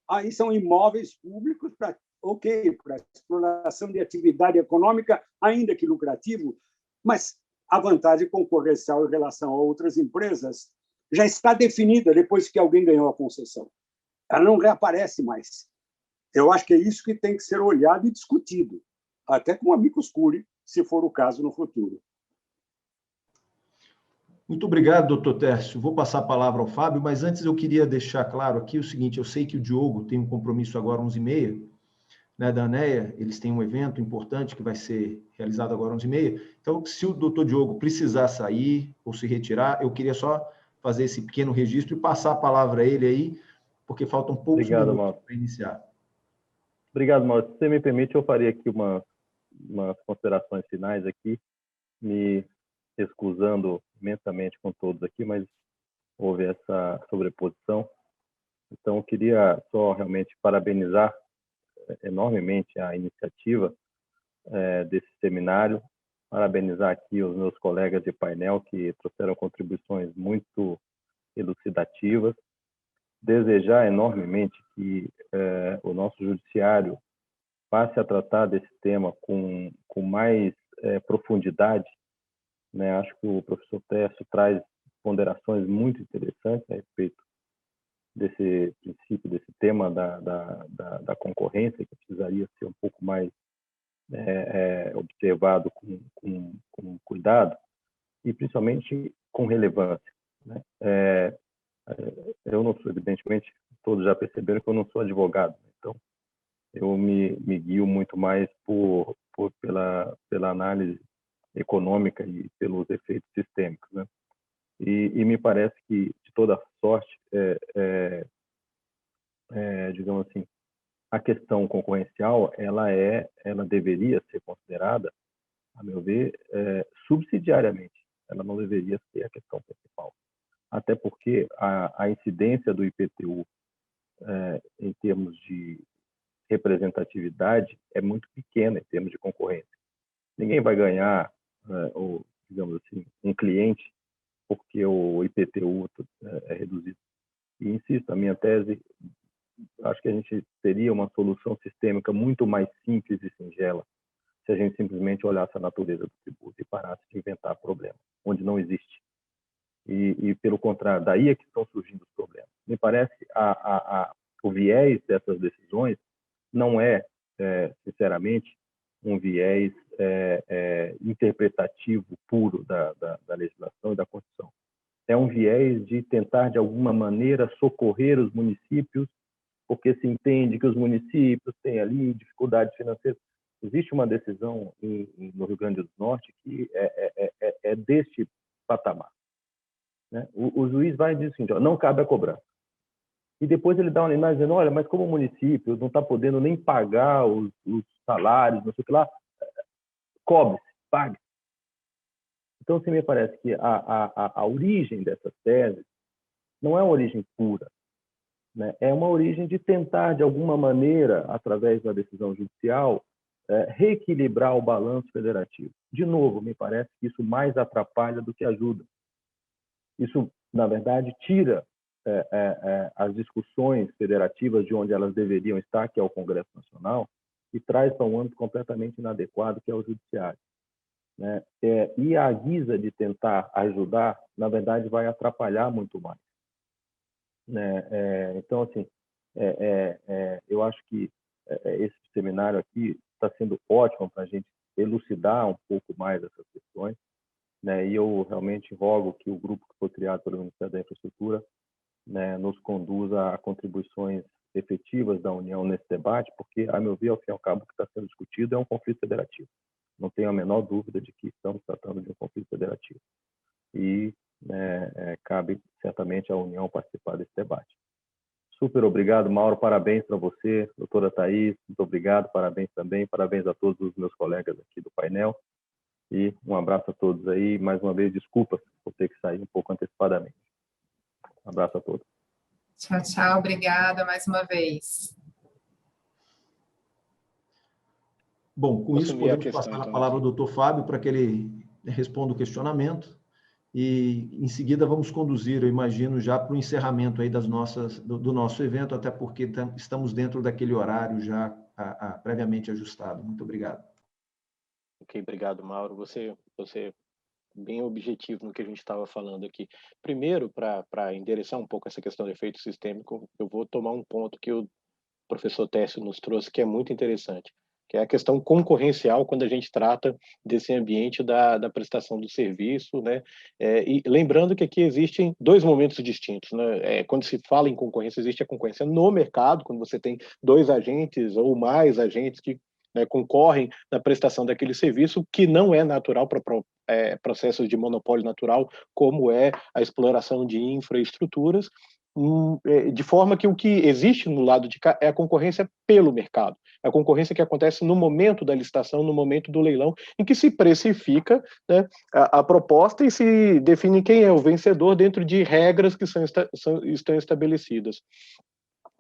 Aí são imóveis públicos para ok, para exploração de atividade econômica, ainda que lucrativo, mas a vantagem concorrencial em relação a outras empresas já está definida depois que alguém ganhou a concessão. Ela não reaparece mais. Eu acho que é isso que tem que ser olhado e discutido, até com amicus curiae, se for o caso no futuro. Muito obrigado, doutor Tércio. Vou passar a palavra ao Fábio, mas antes eu queria deixar claro aqui o seguinte, eu sei que o Diogo tem um compromisso agora às 11h30, né, da ANEA, eles têm um evento importante que vai ser realizado agora às 11h30, então, se o doutor Diogo precisar sair ou se retirar, eu queria só fazer esse pequeno registro e passar a palavra a ele aí, porque faltam poucos minutos para iniciar. Obrigado, Mauro. Se você me permite, eu faria aqui umas considerações finais aqui, me excusando imensamente com todos aqui, mas houve essa sobreposição. Então, eu queria só realmente parabenizar enormemente a iniciativa desse seminário, parabenizar aqui os meus colegas de painel que trouxeram contribuições muito elucidativas, desejar enormemente que o nosso judiciário passe a tratar desse tema com mais profundidade, né? Acho que o professor Tércio traz ponderações muito interessantes a respeito desse princípio, desse tema da concorrência, que precisaria ser um pouco mais observado com cuidado e principalmente com relevância, né? Eu não sou, evidentemente, todos já perceberam que eu não sou advogado, então eu me guio muito mais pela análise econômica e pelos efeitos sistêmicos, né? E me parece que, de toda sorte, digamos assim, a questão concorrencial ela deveria ser considerada, a meu ver, subsidiariamente. Ela não deveria ser a questão principal. Até porque a incidência do IPTU em termos de representatividade é muito pequena em termos de concorrência. Ninguém vai ganhar, ou, digamos assim, um cliente porque o IPTU é reduzido. E insisto, a minha tese, acho que a gente teria uma solução sistêmica muito mais simples e singela se a gente simplesmente olhasse a natureza do tributo e parasse de inventar problemas onde não existe. E pelo contrário, daí é que estão surgindo os problemas. Me parece o viés dessas decisões não sinceramente, um viés interpretativo puro da legislação e da Constituição. É um viés de tentar, de alguma maneira, socorrer os municípios, porque se entende que os municípios têm ali dificuldades financeiras. Existe uma decisão no Rio Grande do Norte que é deste patamar, né? O juiz vai e diz assim, não cabe a cobrança. E depois ele dá uma imagem dizendo, olha, mas como o município não está podendo nem pagar os salários, não sei o que lá, cobre-se, pague. Então, assim, me parece que a origem dessas teses não é uma origem pura, né? É uma origem de tentar, de alguma maneira, através da decisão judicial, reequilibrar o balanço federativo. De novo, me parece que isso mais atrapalha do que ajuda. Isso, na verdade, tira as discussões federativas de onde elas deveriam estar, que é o Congresso Nacional, e traz para um âmbito completamente inadequado, que é o Judiciário, né? E a guisa de tentar ajudar, na verdade, vai atrapalhar muito mais, né? Então, assim, eu acho que esse seminário aqui está sendo ótimo para a gente elucidar um pouco mais essas questões, né? E eu realmente rogo que o grupo que foi criado pelo Ministério da Infraestrutura, né, nos conduza a contribuições efetivas da União nesse debate, porque, a meu ver, ao fim e ao cabo, o que está sendo discutido é um conflito federativo. Não tenho a menor dúvida de que estamos tratando de um conflito federativo. E cabe, certamente, à União participar desse debate. Super obrigado, Mauro. Parabéns para você, doutora Thaís. Muito obrigado, parabéns também. Parabéns a todos os meus colegas aqui do painel. E um abraço a todos aí. Mais uma vez, desculpas por ter que sair um pouco antecipadamente. Um abraço a todos. Tchau, tchau. Obrigada mais uma vez. Bom, com isso, podemos passar a palavra ao doutor Fábio para que ele responda o questionamento e, em seguida, vamos conduzir, eu imagino, já para o encerramento aí do nosso evento, até porque estamos dentro daquele horário já previamente ajustado. Muito obrigado. Ok, obrigado, Mauro. Você bem objetivo no que a gente estava falando aqui. Primeiro, para endereçar um pouco essa questão do efeito sistêmico, eu vou tomar um ponto que o professor Técio nos trouxe, que é muito interessante, que é a questão concorrencial quando a gente trata desse ambiente da prestação do serviço, né? E lembrando que aqui existem dois momentos distintos, né? Quando se fala em concorrência, existe a concorrência no mercado, quando você tem dois agentes ou mais agentes que, né, concorrem na prestação daquele serviço, que não é natural para processos de monopólio natural, como é a exploração de infraestruturas, de forma que o que existe no lado de cá é a concorrência pelo mercado, a concorrência que acontece no momento da licitação, no momento do leilão, em que se precifica, né, a proposta e se define quem é o vencedor dentro de regras que estão estabelecidas.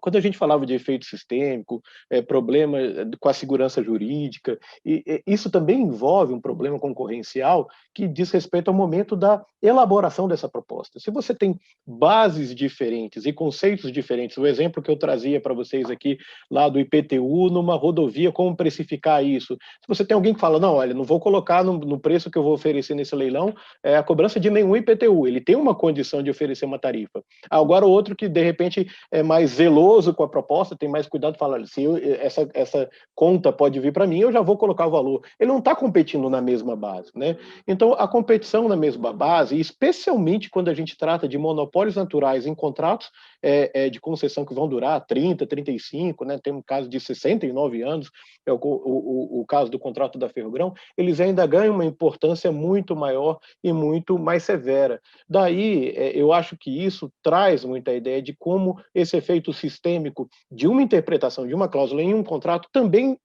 Quando a gente falava de efeito sistêmico, problema com a segurança jurídica, e isso também envolve um problema concorrencial que diz respeito ao momento da elaboração dessa proposta. Se você tem bases diferentes e conceitos diferentes, o exemplo que eu trazia para vocês aqui, lá do IPTU, numa rodovia, como precificar isso? Se você tem alguém que fala, não, olha, não vou colocar no preço que eu vou oferecer nesse leilão a cobrança de nenhum IPTU, ele tem uma condição de oferecer uma tarifa. Agora o outro que, de repente, é mais zeloso com a proposta, tem mais cuidado, fala, se essa conta pode vir para mim, eu já vou colocar o valor. Ele não está competindo na mesma base, né? Então, a competição na mesma base, especialmente quando a gente trata de monopólios naturais em contratos de concessão que vão durar 30, 35, né? Tem um caso de 69 anos, é o caso do contrato da Ferrogrão, eles ainda ganham uma importância muito maior e muito mais severa. Daí, eu acho que isso traz muita ideia de como esse efeito sistêmico de uma interpretação de uma cláusula em um contrato também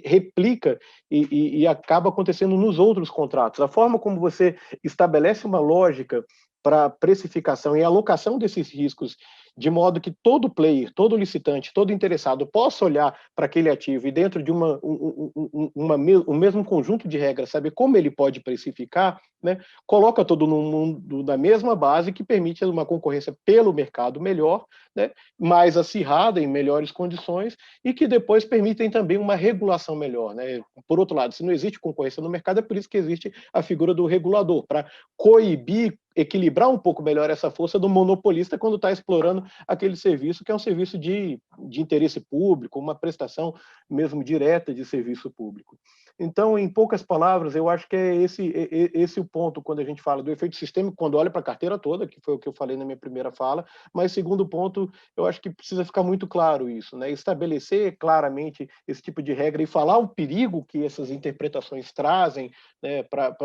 replica e acaba acontecendo nos outros contratos. A forma como você estabelece uma lógica para precificação e alocação desses riscos, de modo que todo player, todo licitante, todo interessado possa olhar para aquele ativo e dentro de um mesmo conjunto de regras, saber como ele pode precificar, né, coloca todo mundo na mesma base que permite uma concorrência pelo mercado melhor, né, mais acirrada, em melhores condições, e que depois permitem também uma regulação melhor, né? Por outro lado, se não existe concorrência no mercado, é por isso que existe a figura do regulador, para coibir, equilibrar um pouco melhor essa força do monopolista quando está explorando aquele serviço que é um serviço de interesse público, uma prestação mesmo direta de serviço público. Então, em poucas palavras, eu acho que é esse o ponto quando a gente fala do efeito sistêmico, quando olha para a carteira toda, que foi o que eu falei na minha primeira fala, mas segundo ponto, eu acho que precisa ficar muito claro isso, né? Estabelecer claramente esse tipo de regra e falar o perigo que essas interpretações trazem, né, para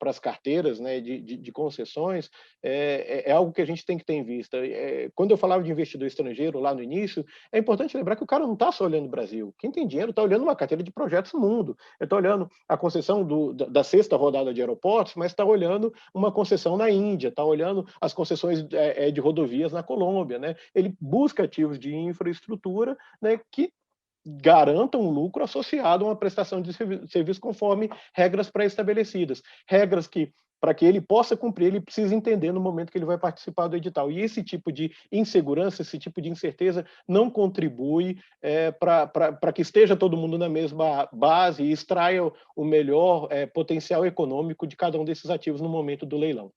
as carteiras, né, de concessões, é algo que a gente tem que ter em vista. Quando eu falava de investidor estrangeiro lá no início, é importante lembrar que o cara não está só olhando o Brasil. Quem tem dinheiro está olhando uma carteira de projetos no mundo. Está olhando a concessão da sexta rodada de aeroportos, mas está olhando uma concessão na Índia, está olhando as concessões de rodovias na Colômbia, né? Ele busca ativos de infraestrutura, né, que garantam um lucro associado a uma prestação de serviço conforme regras pré-estabelecidas. Regras que, para que ele possa cumprir, ele precisa entender no momento que ele vai participar do edital. E esse tipo de insegurança, esse tipo de incerteza não contribui para que esteja todo mundo na mesma base e extraia o melhor potencial econômico de cada um desses ativos no momento do leilão.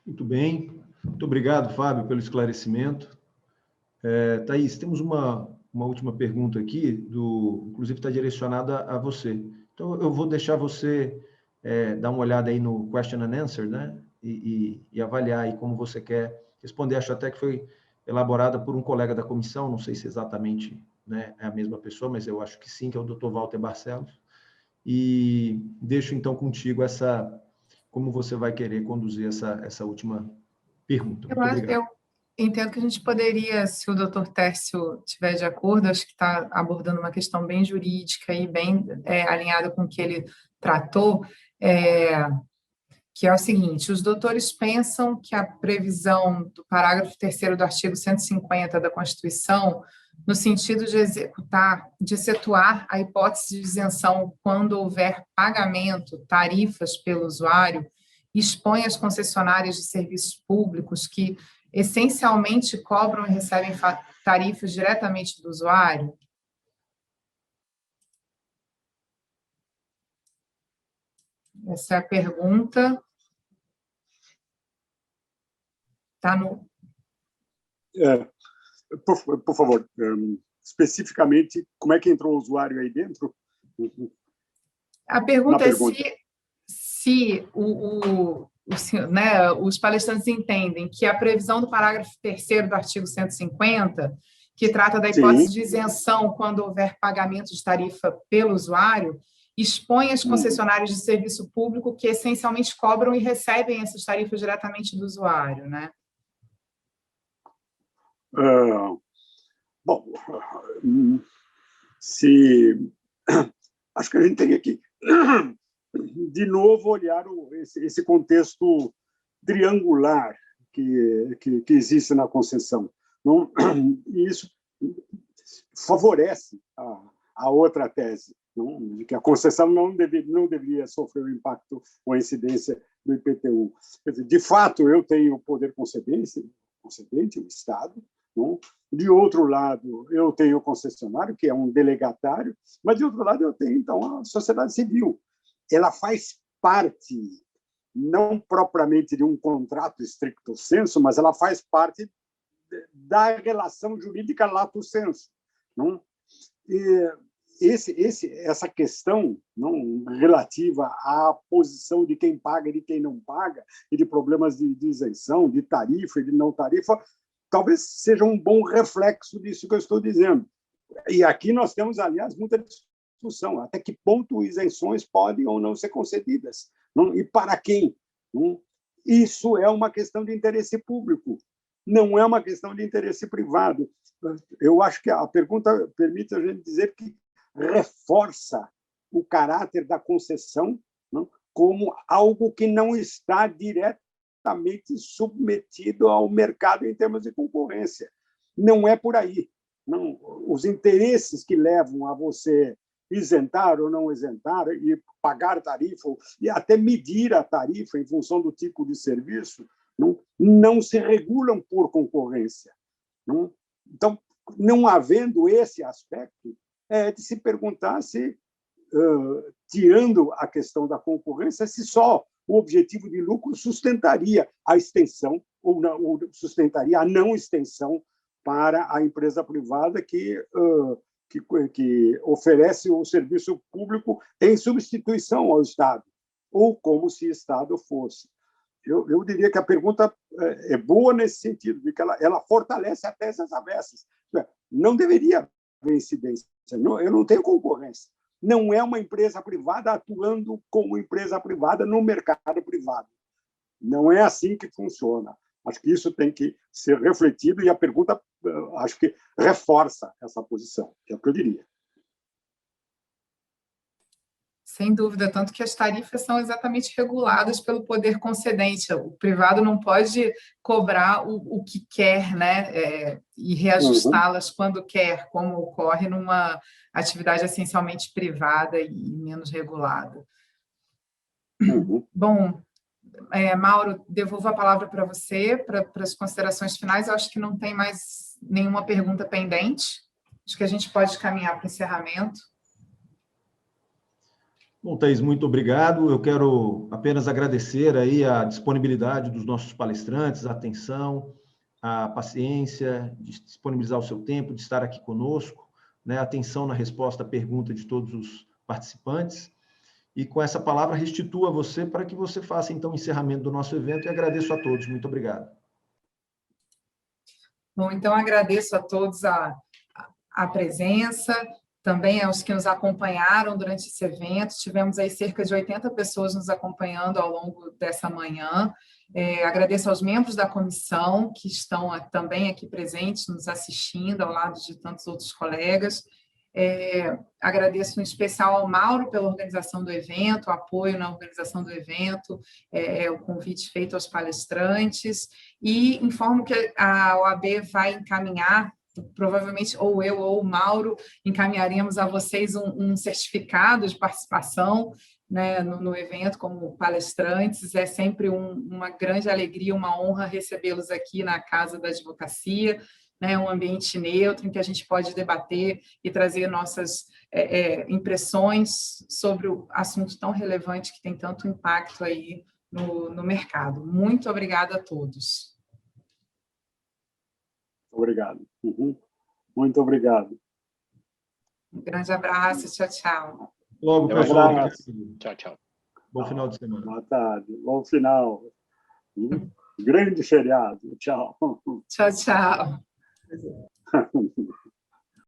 Muito bem. Muito obrigado, Fábio, pelo esclarecimento. Thaís, temos uma última pergunta aqui, inclusive está direcionada a você. Então, eu vou deixar você dar uma olhada aí no question and answer, né? E avaliar aí como você quer responder. Acho até que foi elaborada por um colega da comissão, não sei se exatamente, né, é a mesma pessoa, mas eu acho que sim, que é o Dr. Walter Barcelos. E deixo, então, contigo como você vai querer conduzir essa última pergunta. Muito obrigado. Eu entendo que a gente poderia, se o doutor Técio estiver de acordo, acho que está abordando uma questão bem jurídica e bem alinhada com o que ele tratou, que é o seguinte: os doutores pensam que a previsão do parágrafo 3º do artigo 150 da Constituição, no sentido de excetuar a hipótese de isenção quando houver pagamento, tarifas pelo usuário, expõe as concessionárias de serviços públicos que essencialmente cobram e recebem tarifas diretamente do usuário? Essa é a pergunta. Está no... Por favor, especificamente, como é que entrou o usuário aí dentro? A pergunta é se né, os palestrantes entendem que a previsão do parágrafo 3º do artigo 150, que trata da hipótese de isenção quando houver pagamento de tarifa pelo usuário, expõe as concessionárias de serviço público que essencialmente cobram e recebem essas tarifas diretamente do usuário, né? Bom, acho que a gente teria que, de novo, olhar esse contexto triangular que existe na concessão. Não, e isso favorece a outra tese, não, de que a concessão não deveria sofrer o impacto ou a incidência do IPTU. Quer dizer, de fato, eu tenho o poder concedente, o Estado. Não? De outro lado, eu tenho o concessionário, que é um delegatário, mas, de outro lado, eu tenho, então, a sociedade civil. Ela faz parte, não propriamente de um contrato stricto sensu, mas ela faz parte da relação jurídica lato sensu. Não? E essa questão não, relativa à posição de quem paga e de quem não paga, e de problemas de isenção, de tarifa e de não tarifa, talvez seja um bom reflexo disso que eu estou dizendo. E aqui nós temos, aliás, muita discussão, até que ponto isenções podem ou não ser concedidas, não? E para quem? Não? Isso é uma questão de interesse público, não é uma questão de interesse privado. Eu acho que a pergunta permite a gente dizer que reforça o caráter da concessão, não? Como algo que não está diretamente submetido ao mercado em termos de concorrência. Não é por aí. Não, os interesses que levam a você isentar ou não isentar e pagar tarifa e até medir a tarifa em função do tipo de serviço não se regulam por concorrência. Não? Então, não havendo esse aspecto, é de se perguntar se, tirando a questão da concorrência, se só o objetivo de lucro sustentaria a extensão ou sustentaria a não extensão para a empresa privada que oferece o serviço público em substituição ao Estado, ou como se Estado fosse. Eu diria que a pergunta é boa nesse sentido, de que ela fortalece a tese avessas. Não deveria haver incidência, eu não tenho concorrência. Não é uma empresa privada atuando como empresa privada no mercado privado. Não é assim que funciona. Acho que isso tem que ser refletido e a pergunta, acho que reforça essa posição, é o que eu diria. Sem dúvida, tanto que as tarifas são exatamente reguladas pelo poder concedente. O privado não pode cobrar o que quer, né, e reajustá-las quando quer, como ocorre numa atividade essencialmente privada e menos regulada. Bom, Mauro, devolvo a palavra para você, para as considerações finais. Eu acho que não tem mais nenhuma pergunta pendente. Acho que a gente pode caminhar para o encerramento. Bom, Thaís, muito obrigado. Eu quero apenas agradecer aí a disponibilidade dos nossos palestrantes, a atenção, a paciência de disponibilizar o seu tempo, de estar aqui conosco, né? A atenção na resposta à pergunta de todos os participantes. E com essa palavra restituo a você para que você faça, então, o encerramento do nosso evento e agradeço a todos. Muito obrigado. Bom, então agradeço a todos a presença, também aos que nos acompanharam durante esse evento. Tivemos aí cerca de 80 pessoas nos acompanhando ao longo dessa manhã. Agradeço aos membros da comissão que estão também aqui presentes, nos assistindo, ao lado de tantos outros colegas. Agradeço em especial ao Mauro pela organização do evento, o apoio na organização do evento, o convite feito aos palestrantes, e informo que a OAB vai encaminhar, provavelmente ou eu ou o Mauro encaminharemos a vocês um certificado de participação né, no evento como palestrantes. É sempre uma grande alegria, uma honra recebê-los aqui na Casa da Advocacia, né, um ambiente neutro em que a gente pode debater e trazer nossas impressões sobre o assunto tão relevante que tem tanto impacto aí no mercado. Muito obrigada a todos. Obrigado. Muito obrigado. Um grande abraço, tchau, tchau. Logo, Eu pessoal. Tchau, tchau. Bom final de semana. Boa tarde. Bom final. Grande feriado. Tchau. Tchau, tchau.